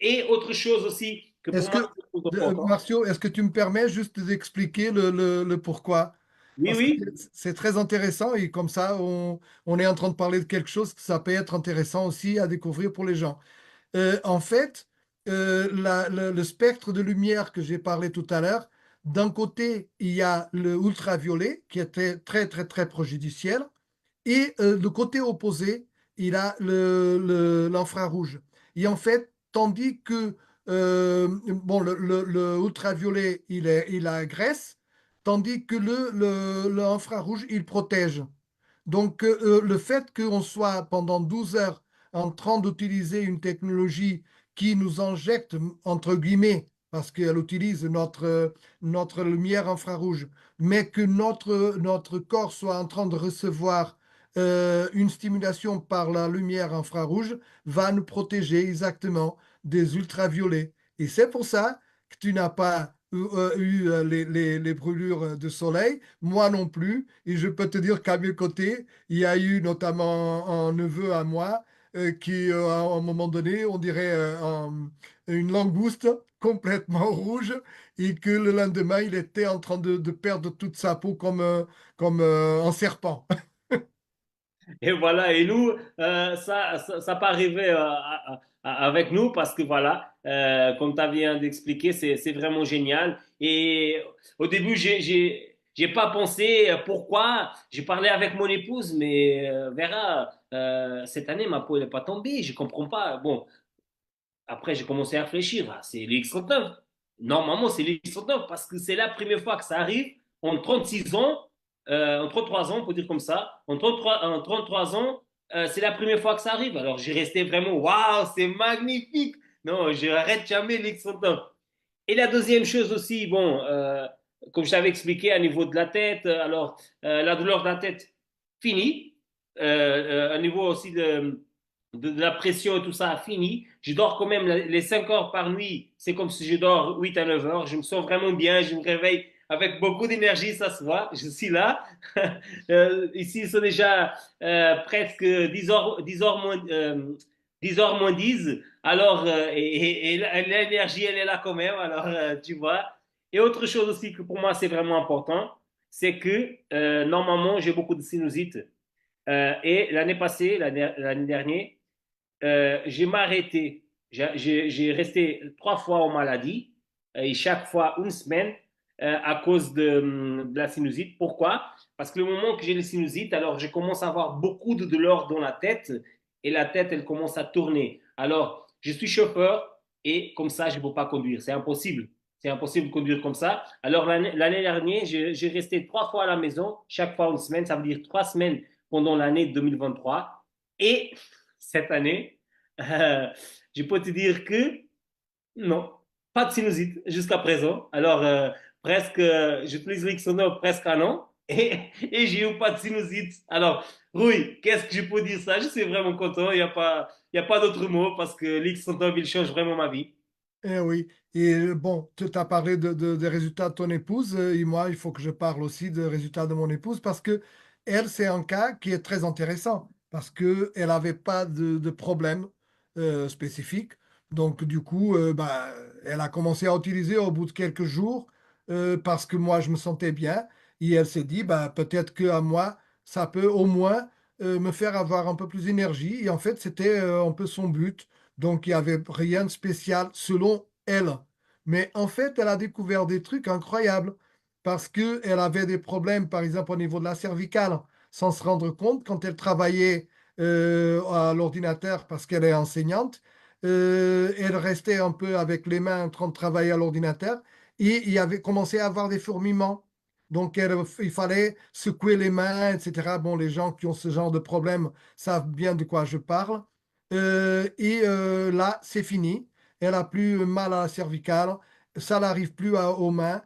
Et autre chose aussi que pour
Est-ce
moi,
que,
c'est très important.
Marcio, est-ce que tu me permets juste d'expliquer le pourquoi?
Oui,
Parce que
oui,
c'est très intéressant et comme ça, on est en train de parler de quelque chose que ça peut être intéressant aussi à découvrir pour les gens. En fait, le spectre de lumière que j'ai parlé tout à l'heure, d'un côté, il y a le ultraviolet qui est très, très, très, très préjudiciel, et le côté opposé, il a l'infrarouge. Et en fait, tandis que bon, le ultraviolet, il agresse, tandis que l'infrarouge, il protège. Donc, le fait qu'on soit pendant 12 heures en train d'utiliser une technologie qui nous injecte, entre guillemets, parce qu'elle utilise notre lumière infrarouge, mais que notre corps soit en train de recevoir une stimulation par la lumière infrarouge, va nous protéger exactement des ultraviolets. Et c'est pour ça que tu n'as pas eu les brûlures de soleil, moi non plus. Et je peux te dire qu'à mes côtés, il y a eu notamment un neveu à moi qui, à un moment donné, on dirait une langouste complètement rouge et que le lendemain, il était en train de perdre toute sa peau comme un serpent.
Et voilà, et nous, ça pas arrivé avec nous parce que voilà, comme tu viens d'expliquer, c'est vraiment génial. Et au début, j'ai pas pensé pourquoi. J'ai parlé avec mon épouse, mais Vera, cette année, ma peau n'est pas tombée, je comprends pas. Bon, après, j'ai commencé à réfléchir. Ah, c'est l'X39. Normalement, c'est l'X39 parce que c'est la première fois que ça arrive en 36 ans, en 33 ans, on peut dire comme ça. En 33 ans, c'est la première fois que ça arrive. Alors, j'ai resté vraiment, waouh, c'est magnifique. Non, je n'arrête jamais l'X39. Et la deuxième chose aussi, bon, comme je t'avais expliqué, à niveau de la tête, alors, la douleur de la tête, fini. À niveau aussi de la pression et tout ça, fini. Je dors quand même les 5 heures par nuit. C'est comme si je dors 8 à 9 heures. Je me sens vraiment bien. Je me réveille avec beaucoup d'énergie, ça se voit. Je suis là. Ici, ils sont déjà presque 10 heures moins, 10 heures moins 10. Alors, et l'énergie, elle est là quand même. Alors, tu vois. Et autre chose aussi que pour moi, c'est vraiment important, c'est que normalement, j'ai beaucoup de sinusite. Et l'année passée, l'année dernière, j'ai m'arrêté. J'ai resté 3 fois en maladie et chaque fois une semaine à cause de la sinusite. Pourquoi? Parce que le moment que j'ai le sinusite, alors je commence à avoir beaucoup de douleur dans la tête et la tête, elle commence à tourner. Alors, je suis chauffeur et comme ça, je ne peux pas conduire. C'est impossible. C'est impossible de conduire comme ça. Alors, l'année dernière, j'ai resté 3 fois à la maison, chaque fois une semaine. Ça veut dire 3 semaines pendant l'année 2023. Et cette année, euh, je peux te dire que non, pas de sinusite jusqu'à présent. Alors, presque, j'utilise l'Ixono presque un an et j'ai eu pas de sinusite. Alors, Rui, qu'est-ce que je peux dire ça? Je suis vraiment content. Il y a pas d'autre mot parce que l'Ixono, il change vraiment ma vie.
Eh oui, et bon, tu as parlé des résultats de ton épouse, et moi, il faut que je parle aussi des résultats de mon épouse, parce que elle, c'est un cas qui est très intéressant, parce qu'elle n'avait pas de problème spécifique. Donc, du coup, bah, elle a commencé à utiliser au bout de quelques jours, parce que moi, je me sentais bien, et elle s'est dit, bah, peut-être que à moi, ça peut au moins me faire avoir un peu plus d'énergie, et en fait, c'était un peu son but. Donc, il n'y avait rien de spécial selon elle. Mais en fait, elle a découvert des trucs incroyables parce qu'elle avait des problèmes, par exemple, au niveau de la cervicale, sans se rendre compte quand elle travaillait à l'ordinateur parce qu'elle est enseignante. Elle restait un peu avec les mains en train de travailler à l'ordinateur et il y avait commencé à avoir des fourmillements. Donc, il fallait secouer les mains, etc. Bon, les gens qui ont ce genre de problème savent bien de quoi je parle. Là, c'est fini. Elle a plus mal à la cervicale. Ça n'arrive plus aux mains.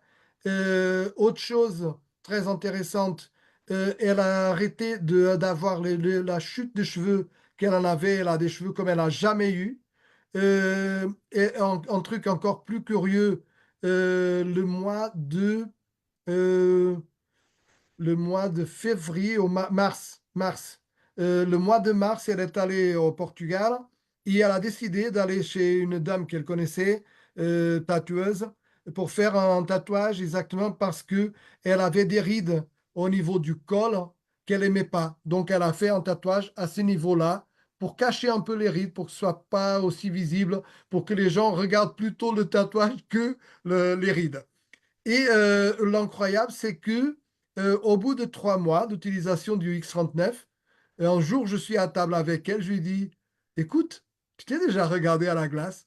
Autre chose très intéressante, elle a arrêté d'avoir la chute de cheveux qu'elle en avait. Elle a des cheveux comme elle n'a jamais eu. Et un truc encore plus curieux, le euh, mois de février au mars. Le mois de mars, elle est allée au Portugal et elle a décidé d'aller chez une dame qu'elle connaissait, tatoueuse, pour faire un tatouage exactement parce que elle avait des rides au niveau du col qu'elle aimait pas. Donc, elle a fait un tatouage à ce niveau-là pour cacher un peu les rides, pour que ce soit pas aussi visible, pour que les gens regardent plutôt le tatouage que les rides. Et l'incroyable, c'est que au bout de 3 mois d'utilisation du X39, un jour, je suis à table avec elle, je lui dis, écoute, tu t'es déjà regardé à la glace?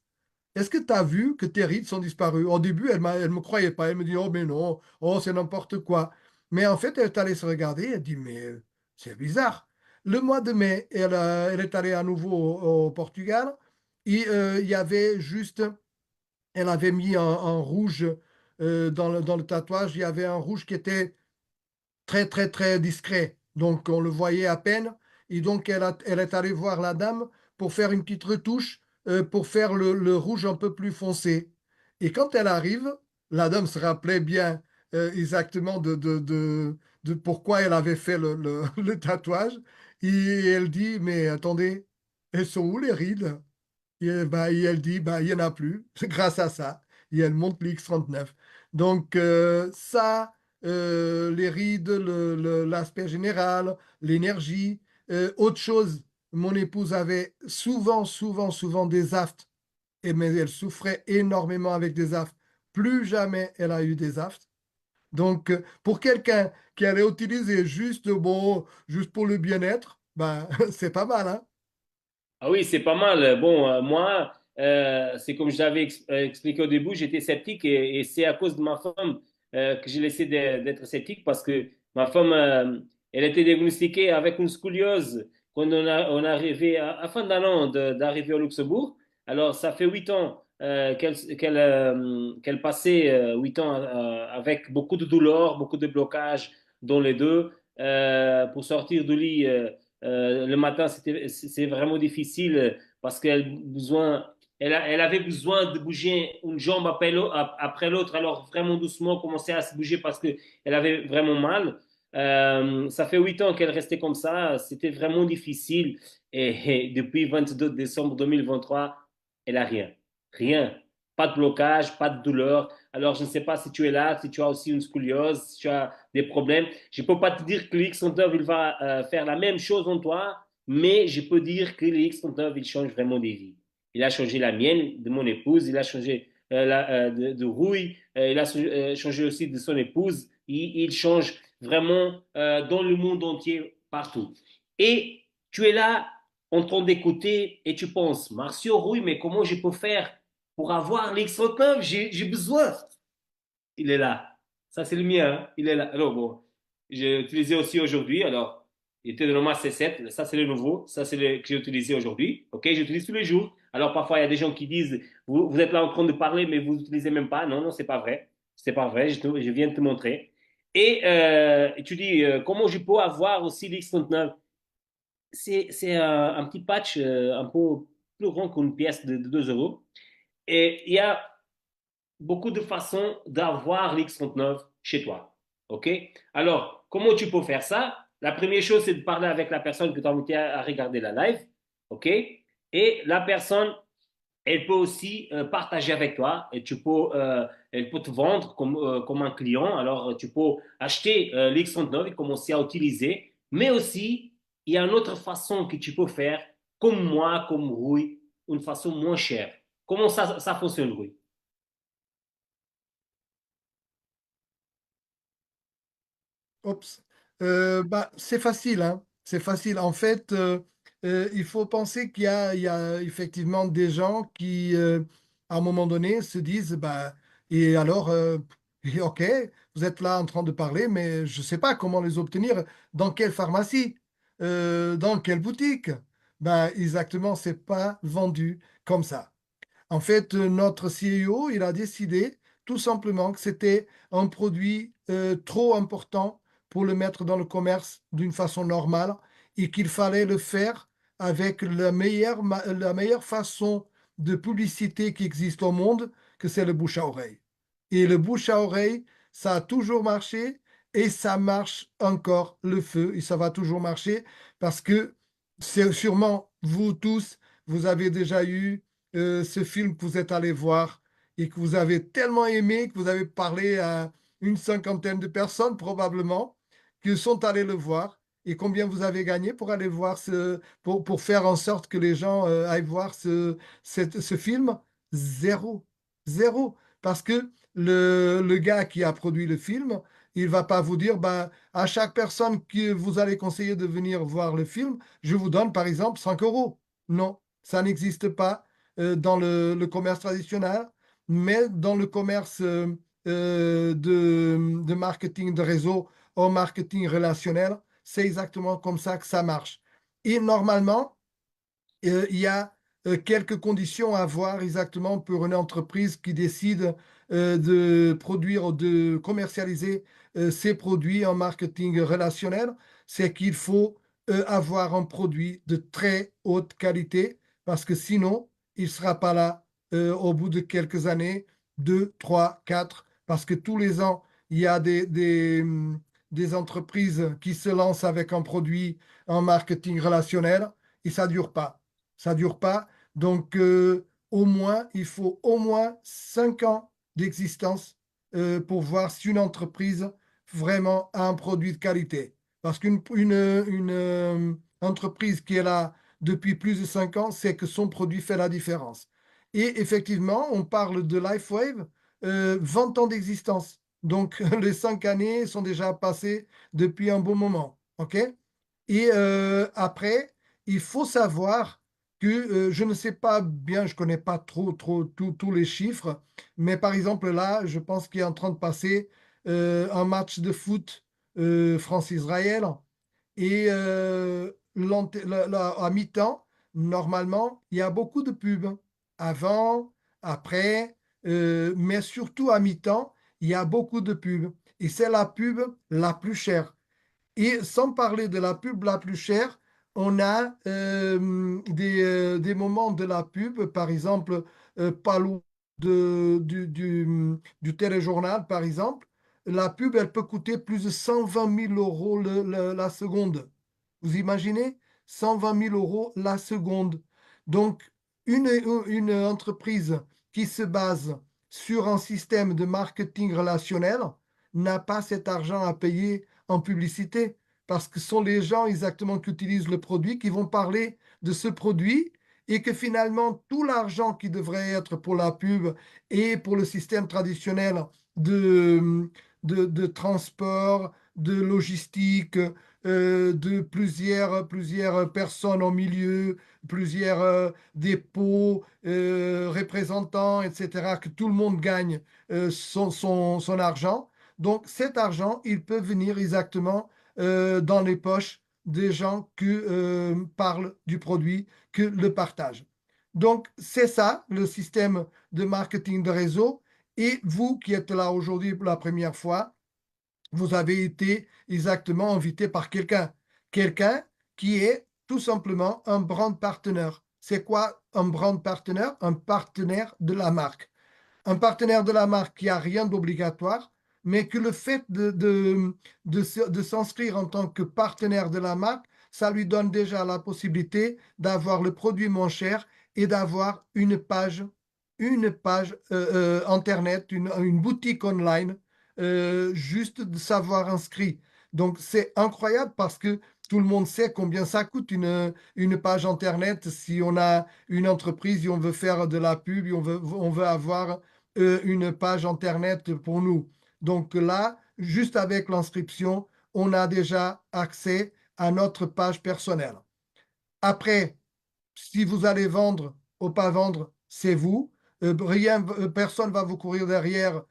Est-ce que tu as vu que tes rides sont disparues? Au début, elle me croyait pas. Elle me dit, oh, mais non, oh, c'est n'importe quoi. Mais en fait, elle est allée se regarder. Elle dit, mais c'est bizarre. Le mois de mai, elle est allée à nouveau au Portugal et il y avait juste, elle avait mis un rouge dans le tatouage, il y avait un rouge qui était très, très, très discret. Donc, on le voyait à peine. Et donc, elle est allée voir la dame pour faire une petite retouche, pour faire le rouge un peu plus foncé. Et quand elle arrive, la dame se rappelait bien exactement de pourquoi elle avait fait le tatouage. Et elle dit, mais attendez, elles sont où les rides? Et elle dit, bah, il n'y en a plus, grâce à ça. Et elle monte l'X39. Donc, ça, les rides, l'aspect général, l'énergie. Autre chose, mon épouse avait souvent, souvent, souvent des aftes, mais elle souffrait énormément avec des aftes. Plus jamais elle a eu des aftes. Donc, pour quelqu'un qui allait utiliser juste, bon, juste pour le bien-être, ben, c'est pas mal, hein?
Ah oui, c'est pas mal. Bon, moi, c'est comme je l'avais expliqué au début, j'étais sceptique et c'est à cause de ma femme que j'ai laissé d'être sceptique parce que ma femme, elle était diagnostiquée avec une scoliose quand on est arrivé à fin d'année d'arriver au Luxembourg. Alors, ça fait 8 ans qu'elle passait 8 ans avec beaucoup de douleurs, beaucoup de blocages dans les deux. Pour sortir du lit. Le matin, c'est vraiment difficile parce elle avait besoin de bouger une jambe après l'autre, alors vraiment doucement commencer à se bouger parce qu'elle avait vraiment mal. Ça fait 8 ans qu'elle restait comme ça, c'était vraiment difficile et depuis 22 décembre 2023, elle a rien. Rien. Pas de blocage, pas de douleur. Alors, je ne sais pas si tu es là, si tu as aussi une scoliose, si tu as des problèmes. Je ne peux pas te dire que l'X39, il va faire la même chose en toi, mais je peux dire que l'X39, il change vraiment des vies. Il a changé la mienne, de mon épouse, il a changé de Rouille, il a changé aussi de son épouse, il change vraiment dans le monde entier, partout. Et tu es là en train d'écouter et tu penses, Marcio Rouille, mais comment je peux faire pour avoir l'X39? J'ai besoin. Il est là. Ça, c'est le mien, hein. Il est là. Alors, bon, j'ai utilisé aussi aujourd'hui. Alors, il était dans ma C7. Ça, c'est le nouveau. Ça, c'est le que j'ai utilisé aujourd'hui. OK, j'utilise tous les jours. Alors, parfois, il y a des gens qui disent, vous êtes là en train de parler, mais vous n'utilisez même pas. Non, non, c'est pas vrai. C'est pas vrai. Je viens de te montrer. Et tu dis, comment je peux avoir aussi l'X39? C'est un petit patch un peu plus grand qu'une pièce de 2 euros. Et il y a beaucoup de façons d'avoir l'X39 chez toi. OK? Alors, comment tu peux faire ça? La première chose, c'est de parler avec la personne que tu as invité à regarder la live. OK? Et la personne, elle peut aussi partager avec toi et elle peut te vendre comme un client. Alors, tu peux acheter l'X39 et commencer à utiliser. Mais aussi, il y a une autre façon que tu peux faire, comme moi, comme Rui, une façon moins chère. Comment ça fonctionne, Rui?
Oups. Bah, c'est facile, hein. C'est facile. En fait, il faut penser il y a effectivement des gens qui, à un moment donné, se disent, bah, et alors, et ok, vous êtes là en train de parler, mais je ne sais pas comment les obtenir. Dans quelle pharmacie? Dans quelle boutique? Ben, exactement, c'est pas vendu comme ça. En fait, notre CEO, il a décidé tout simplement que c'était un produit trop important pour le mettre dans le commerce d'une façon normale et qu'il fallait le faire avec la meilleure façon de publicité qui existe au monde, que c'est le bouche à oreille. Et le bouche à oreille, ça a toujours marché et ça marche encore le feu et ça va toujours marcher parce que c'est sûrement vous tous, vous avez déjà eu ce film que vous êtes allé voir et que vous avez tellement aimé que vous avez parlé à une cinquantaine de personnes probablement qui sont allées le voir et combien vous avez gagné pour aller voir pour faire en sorte que les gens aillent voir ce film? Zéro. Zéro. Parce que le gars qui a produit le film, il va pas vous dire, bah, à chaque personne que vous allez conseiller de venir voir le film, je vous donne par exemple 5 euros. Non, ça n'existe pas dans le commerce traditionnel, mais dans le commerce de marketing de réseau au marketing relationnel, c'est exactement comme ça que ça marche. Et normalement, il y a quelques conditions à voir exactement pour une entreprise qui décide de produire ou de commercialiser ses produits en marketing relationnel. C'est qu'il faut avoir un produit de très haute qualité parce que sinon, il ne sera pas là au bout de quelques années, 2, 3, 4, parce que tous les ans, il y a des entreprises qui se lancent avec un produit en marketing relationnel et ça ne dure pas. Ça dure pas. Donc, au moins, il faut au moins 5 ans d'existence pour voir si une entreprise vraiment a un produit de qualité. Parce qu'une entreprise qui est là depuis plus de 5 ans, c'est que son produit fait la différence. Et effectivement, on parle de LifeWave, 20 ans d'existence. Donc, les 5 années sont déjà passées depuis un bon moment. OK? Et après, il faut savoir que je ne sais pas bien, je ne connais pas trop tous les chiffres, mais par exemple là, je pense qu'il est en train de passer un match de foot France-Israël et à mi-temps, normalement, il y a beaucoup de pubs. Avant, après, mais surtout à mi-temps, il y a beaucoup de pubs. Et c'est la pub la plus chère. Et sans parler de la pub la plus chère, on a des moments de la pub, par exemple, pas loin du téléjournal, par exemple. La pub, elle peut coûter plus de 120 000 euros la seconde. Vous imaginez? 120 000 euros la seconde. Donc, une entreprise qui se base sur un système de marketing relationnel n'a pas cet argent à payer en publicité, parce que ce sont les gens exactement qui utilisent le produit qui vont parler de ce produit et que finalement tout l'argent qui devrait être pour la pub et pour le système traditionnel de transport, de logistique, de plusieurs personnes au milieu, plusieurs dépôts, représentants, etc., que tout le monde gagne son argent. Donc cet argent, il peut venir exactement dans les poches des gens qui parlent du produit, que le partagent. Donc c'est ça le système de marketing de réseau. Et vous qui êtes là aujourd'hui pour la première fois, vous avez été exactement invité par quelqu'un. Quelqu'un qui est tout simplement un brand partner. C'est quoi un brand partner? Un partenaire de la marque. Un partenaire de la marque qui a rien d'obligatoire, mais que le fait de s'inscrire en tant que partenaire de la marque, ça lui donne déjà la possibilité d'avoir le produit moins cher et d'avoir une page Internet, une boutique online, juste de savoir inscrit. Donc c'est incroyable parce que tout le monde sait combien ça coûte une page Internet si on a une entreprise et on veut faire de la pub et on veut avoir une page Internet pour nous. Donc là, juste avec l'inscription, on a déjà accès à notre page personnelle. Après, si vous allez vendre ou pas vendre, c'est vous. Personne va vous courir derrière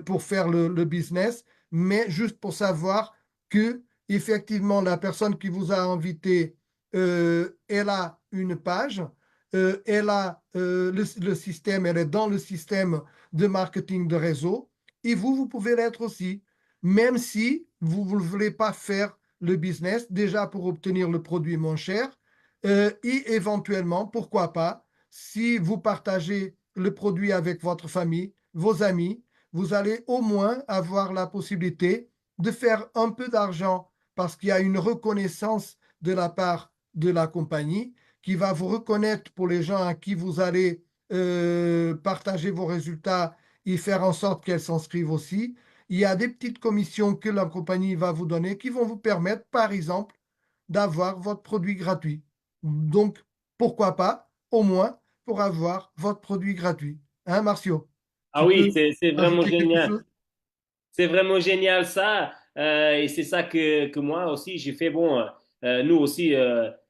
pour faire le business, mais juste pour savoir que effectivement la personne qui vous a invité, elle a une page, elle a le système, elle est dans le système de marketing de réseau, et vous pouvez l'être aussi, même si vous ne voulez pas faire le business déjà pour obtenir le produit moins cher et éventuellement, pourquoi pas, si vous partagez le produit avec votre famille, vos amis, vous allez au moins avoir la possibilité de faire un peu d'argent parce qu'il y a une reconnaissance de la part de la compagnie qui va vous reconnaître pour les gens à qui vous allez partager vos résultats et faire en sorte qu'elles s'inscrivent aussi. Il y a des petites commissions que la compagnie va vous donner qui vont vous permettre, par exemple, d'avoir votre produit gratuit. Donc, pourquoi pas, au moins, pour avoir votre produit gratuit. Hein, Marcio?
Ah
Tu
oui,
peux
c'est vraiment
ajouter quelque
génial.
chose?
C'est vraiment génial ça. Et c'est ça que moi aussi j'ai fait. Bon, nous aussi,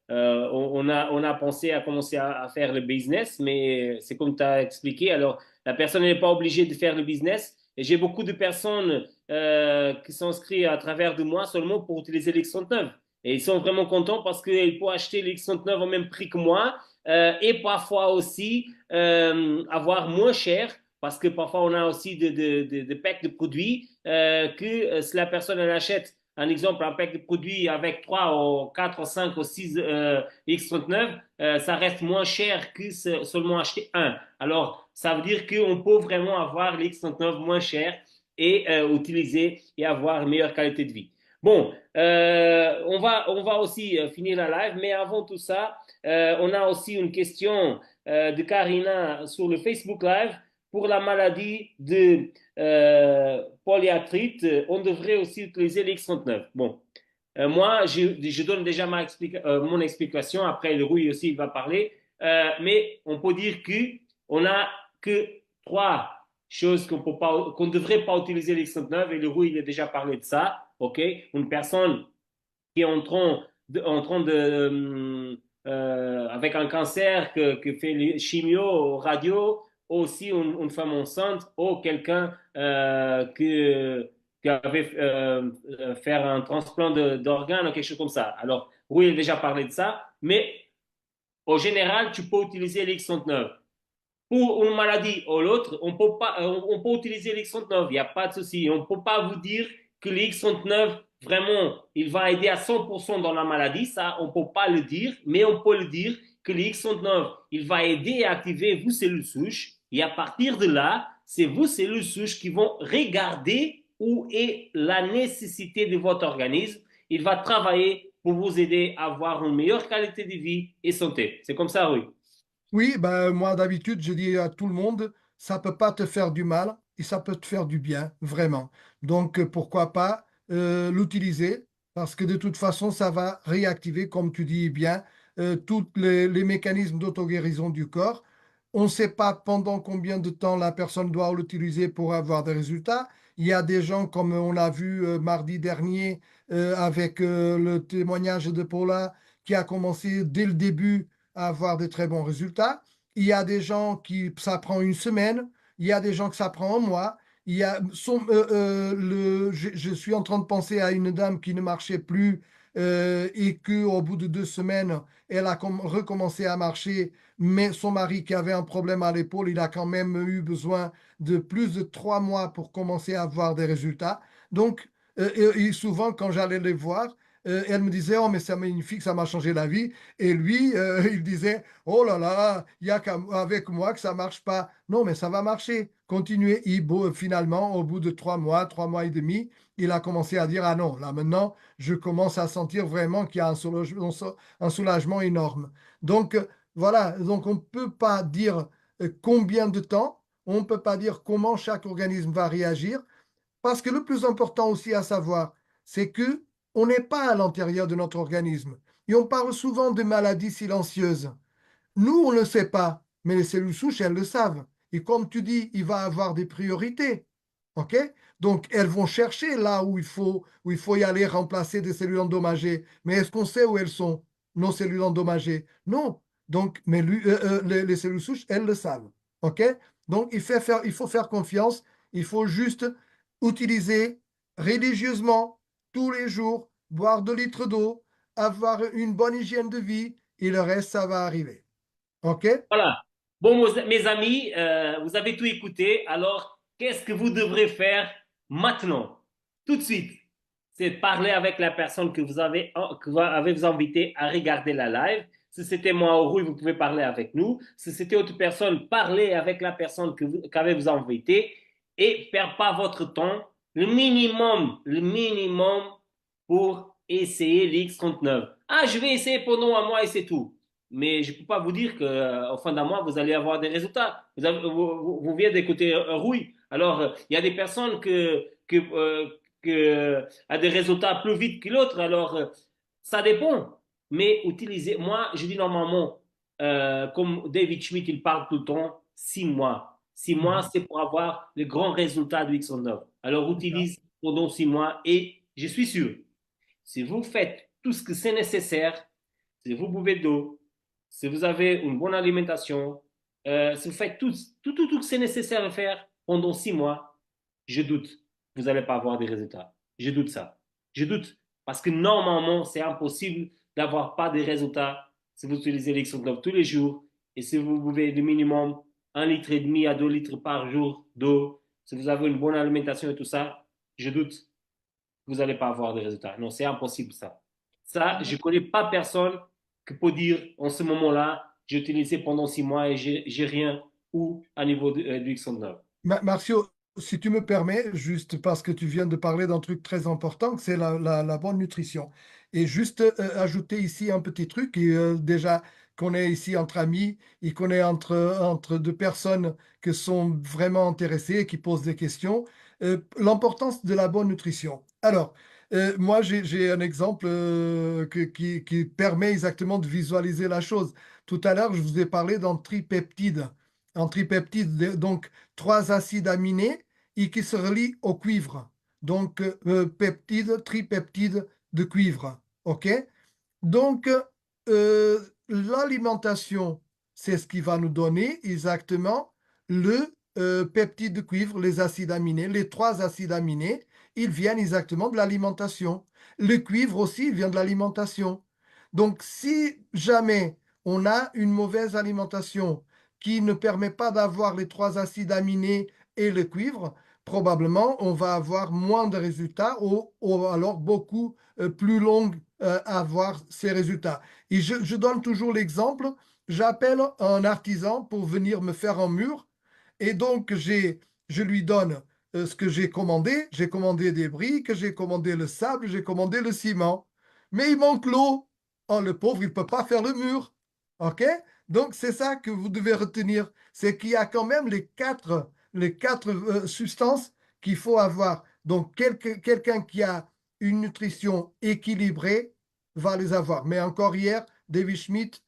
on a pensé à commencer à faire le business, mais c'est comme tu as expliqué. Alors, la personne n'est pas obligée de faire le business. Et j'ai beaucoup de personnes qui s'inscrivent à travers de moi seulement pour utiliser l'X39. Et ils sont vraiment contents parce qu'ils peuvent acheter le X39 au même prix que moi et parfois aussi avoir moins cher parce que parfois on a aussi des packs de produits que si la personne elle achète un exemple, un pack de produits avec 3 ou 4 ou 5 ou 6 X39, ça reste moins cher que seulement acheter un. Alors, ça veut dire qu'on peut vraiment avoir l'X39 moins cher et utiliser et avoir une meilleure qualité de vie. Bon, on va aussi finir la live, mais avant tout ça, on a aussi une question de Karina sur le Facebook Live pour la maladie de polyarthrite. On devrait aussi utiliser l'X39. Bon, moi, je donne déjà mon explication. Après, le Rui aussi il va parler. Mais on peut dire qu'on a que trois choses qu'on ne devrait pas utiliser l'X39 et le Rui il a déjà parlé de ça. Ok, une personne qui est en train de avec un cancer que fait les chimio, radio, aussi une femme enceinte ou quelqu'un qui avait faire un transplant d'organes ou quelque chose comme ça. Alors, oui, il a déjà parlé de ça, mais au général, tu peux utiliser l'X39. Pour une maladie ou l'autre, on peut utiliser l'X39, il n'y a pas de souci. On ne peut pas vous dire que l'X39, vraiment, il va aider à 100% dans la maladie. Ça, on ne peut pas le dire, mais on peut le dire que l'X39, il va aider à activer vos cellules souches. Et à partir de là, c'est vos cellules souches qui vont regarder où est la nécessité de votre organisme. Il va travailler pour vous aider à avoir une meilleure qualité de vie et santé. C'est comme ça, oui.
Oui, ben, moi d'habitude, je dis à tout le monde, ça peut pas te faire du mal et ça peut te faire du bien, vraiment. Donc, pourquoi pas l'utiliser parce que de toute façon, ça va réactiver, comme tu dis bien, tous les mécanismes d'auto-guérison du corps. On ne sait pas pendant combien de temps la personne doit l'utiliser pour avoir des résultats. Il y a des gens, comme on a vu mardi dernier avec le témoignage de Paula, qui a commencé dès le début à avoir de très bons résultats. Il y a des gens qui ça prend une semaine, il y a des gens que ça prend un mois. Il y a je suis en train de penser à une dame qui ne marchait plus et que au bout de 2 semaines, elle a recommencé à marcher, mais son mari qui avait un problème à l'épaule, il a quand même eu besoin de plus de 3 mois pour commencer à avoir des résultats. Donc, et souvent, quand j'allais les voir, elle me disait, oh, mais c'est magnifique, ça m'a changé la vie. Et lui, il disait, oh là là, il n'y a qu'avec moi que ça ne marche pas. Non, mais ça va marcher. Continuez. Finalement, au bout de 3 mois, 3 mois et demi, il a commencé à dire, ah non, là maintenant, je commence à sentir vraiment qu'il y a un soulagement énorme. Donc, voilà, donc on ne peut pas dire combien de temps, on ne peut pas dire comment chaque organisme va réagir, parce que le plus important aussi à savoir, c'est que on n'est pas à l'intérieur de notre organisme. Et on parle souvent de maladies silencieuses. Nous, on ne le sait pas, mais les cellules souches, elles le savent. Et comme tu dis, il va avoir des priorités. OK? Donc, elles vont chercher là où il faut y aller remplacer des cellules endommagées. Mais est-ce qu'on sait où elles sont, nos cellules endommagées? Non. Donc, mais les cellules souches, elles le savent. OK? Donc, il faut faire confiance. Il faut juste utiliser religieusement, tous les jours, boire 2 litres d'eau, avoir une bonne hygiène de vie, et le reste, ça va arriver. OK?
Voilà. Bon, mes amis, vous avez tout écouté. Alors, qu'est-ce que vous devrez faire maintenant, tout de suite? C'est parler avec la personne que vous avez vous invité à regarder la live. Si c'était moi ou Rui, vous pouvez parler avec nous. Si c'était autre personne, parlez avec la personne qu'avait vous invité et perdez pas votre temps. Le minimum pour essayer l'X39. Ah, je vais essayer pendant un mois et c'est tout, mais je ne peux pas vous dire qu'au fin d'un mois, vous allez avoir des résultats. Vous venez d'écouter Rui. Alors, il y a des personnes que a des résultats plus vite que l'autre. Alors, ça dépend. Mais utilisez, moi, je dis normalement, comme David Schmidt, il parle tout le temps, 6 mois. 6 mois,
Mhm.
c'est pour avoir le grand résultat du X9. Alors,
C'est ça.
utilise pendant 6 mois et je suis sûr, si vous faites tout ce que c'est nécessaire, si vous buvez de l'eau, si vous avez une bonne alimentation, si vous faites tout ce que c'est nécessaire de faire pendant 6 mois, je doute que vous n'allez pas avoir des résultats. Je doute ça. Je doute. Parce que normalement, c'est impossible d'avoir pas de résultats si vous utilisez l'X39 tous les jours et si vous buvez du minimum 1,5 litre à 2 litres par jour d'eau, si vous avez une bonne alimentation et tout ça, je doute que vous n'allez pas avoir de résultats. Non, c'est impossible ça. Ça, je ne connais pas personne qui peut dire en ce moment-là, j'ai utilisé pendant 6 mois et j'ai rien ou à niveau du X39.
Marcio, si tu me permets, juste parce que tu viens de parler d'un truc très important, c'est la bonne nutrition. Et juste ajouter ici un petit truc, et, déjà qu'on est ici entre amis et qu'on est entre deux personnes qui sont vraiment intéressées et qui posent des questions, l'importance de la bonne nutrition. Alors, moi, j'ai un exemple qui permet exactement de visualiser la chose. Tout à l'heure, je vous ai parlé d'un tripeptide. Un tripeptide, donc trois acides aminés et qui se relient au cuivre. Donc, peptide, tripeptide de cuivre. OK? Donc, l'alimentation, c'est ce qui va nous donner exactement le peptide de cuivre, les acides aminés, les trois acides aminés, ils viennent exactement de l'alimentation. Le cuivre aussi, il vient de l'alimentation. Donc, si jamais on a une mauvaise alimentation qui ne permet pas d'avoir les trois acides aminés et le cuivre, probablement on va avoir moins de résultats ou alors beaucoup plus longues avoir ces résultats. Et je donne toujours l'exemple, j'appelle un artisan pour venir me faire un mur et donc je lui donne ce que j'ai commandé des briques, j'ai commandé le sable, j'ai commandé le ciment, mais il manque l'eau. Oh, le pauvre, il ne peut pas faire le mur. OK? Donc, c'est ça que vous devez retenir, c'est qu'il y a quand même les quatre substances qu'il faut avoir. Donc, quelqu'un qui a une nutrition équilibrée va les avoir. Mais encore hier, David Schmidt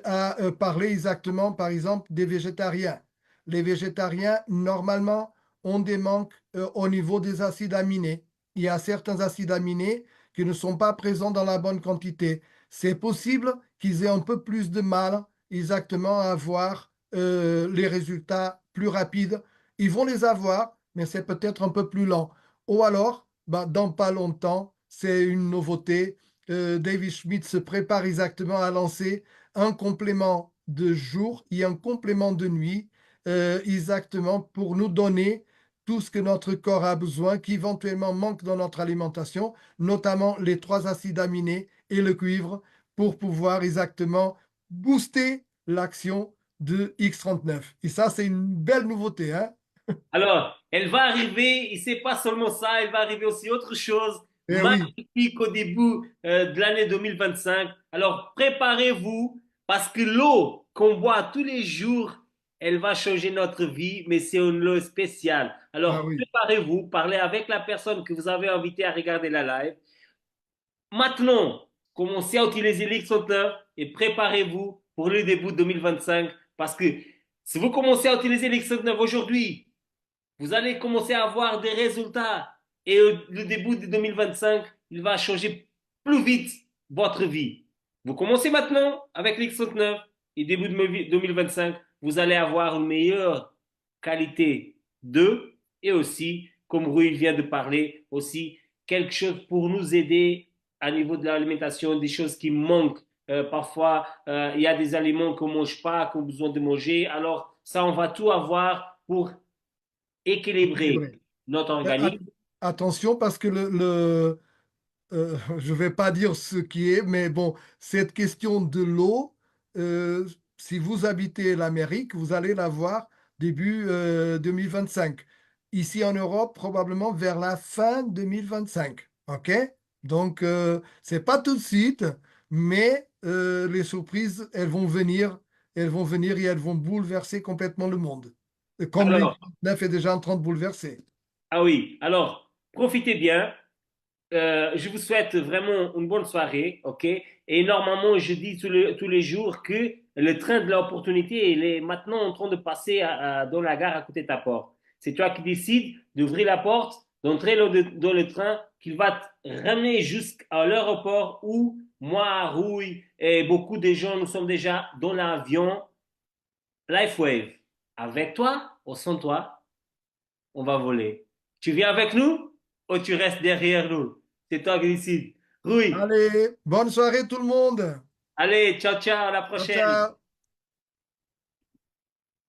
a parlé exactement, par exemple, des végétariens. Les végétariens, normalement, ont des manques au niveau des acides aminés. Il y a certains acides aminés qui ne sont pas présents dans la bonne quantité. C'est possible qu'ils aient un peu plus de mal exactement à avoir les résultats plus rapides. Ils vont les avoir, mais c'est peut-être un peu plus lent. Ou alors, bah, dans pas longtemps, c'est une nouveauté. David Schmidt se prépare exactement à lancer un complément de jour et un complément de nuit, exactement pour nous donner tout ce que notre corps a besoin, qui éventuellement manque dans notre alimentation, notamment les trois acides aminés et le cuivre, pour pouvoir exactement booster l'action de X39. Et ça, c'est une belle nouveauté, hein?
Alors, elle va arriver, et c'est pas seulement ça, elle va arriver aussi autre chose
Eh oui,
magnifique au début de l'année 2025. Alors, préparez-vous parce que l'eau qu'on boit tous les jours, elle va changer notre vie, mais c'est une eau spéciale.
ah
Alors,
oui.
préparez-vous, parlez avec la personne que vous avez invitée à regarder la live. Maintenant, commencez à utiliser l'X39 et préparez-vous pour le début de 2025 parce que si vous commencez à utiliser l'X39 aujourd'hui, vous allez commencer à avoir des résultats et le début de 2025, il va changer plus vite votre vie. Vous commencez maintenant avec l'X39 et début de 2025, vous allez avoir une meilleure qualité d'eux et aussi, comme Rui vient de parler, aussi quelque chose pour nous aider à niveau de l'alimentation, des choses qui manquent. Parfois, il y a des aliments qu'on ne mange pas, qu'on a besoin de manger. Alors, ça, on va tout avoir pour équilibrer
Équilibré.
notre
Mais
organisme.
attention parce que je ne vais pas dire ce qui est, mais bon, cette question de l'eau, si vous habitez l'Amérique, vous allez la voir début 2025. Ici en Europe, probablement vers la fin 2025. OK? Donc, c'est pas tout de suite, mais les surprises, elles vont venir et elles vont bouleverser complètement le monde. Comme
Alors,
l'X39 est déjà en train de bouleverser.
ah oui, alors, profitez bien. Je vous souhaite vraiment une bonne soirée, ok? Et normalement, je dis tous les jours que le train de l'opportunité, il est maintenant en train de passer dans la gare à côté de ta porte. C'est toi qui décides d'ouvrir la porte, d'entrer dans le train, qu'il va te ramener jusqu'à l'aéroport où moi, Rouille et beaucoup de gens, nous sommes déjà dans l'avion LifeWave. Avec toi ou sans toi, on va voler. Tu viens avec nous ou tu restes derrière nous? C'est toi qui décides. Oui.
Allez, bonne soirée tout le monde.
Allez, ciao, ciao, à la
Ciao,
prochaine.
ciao.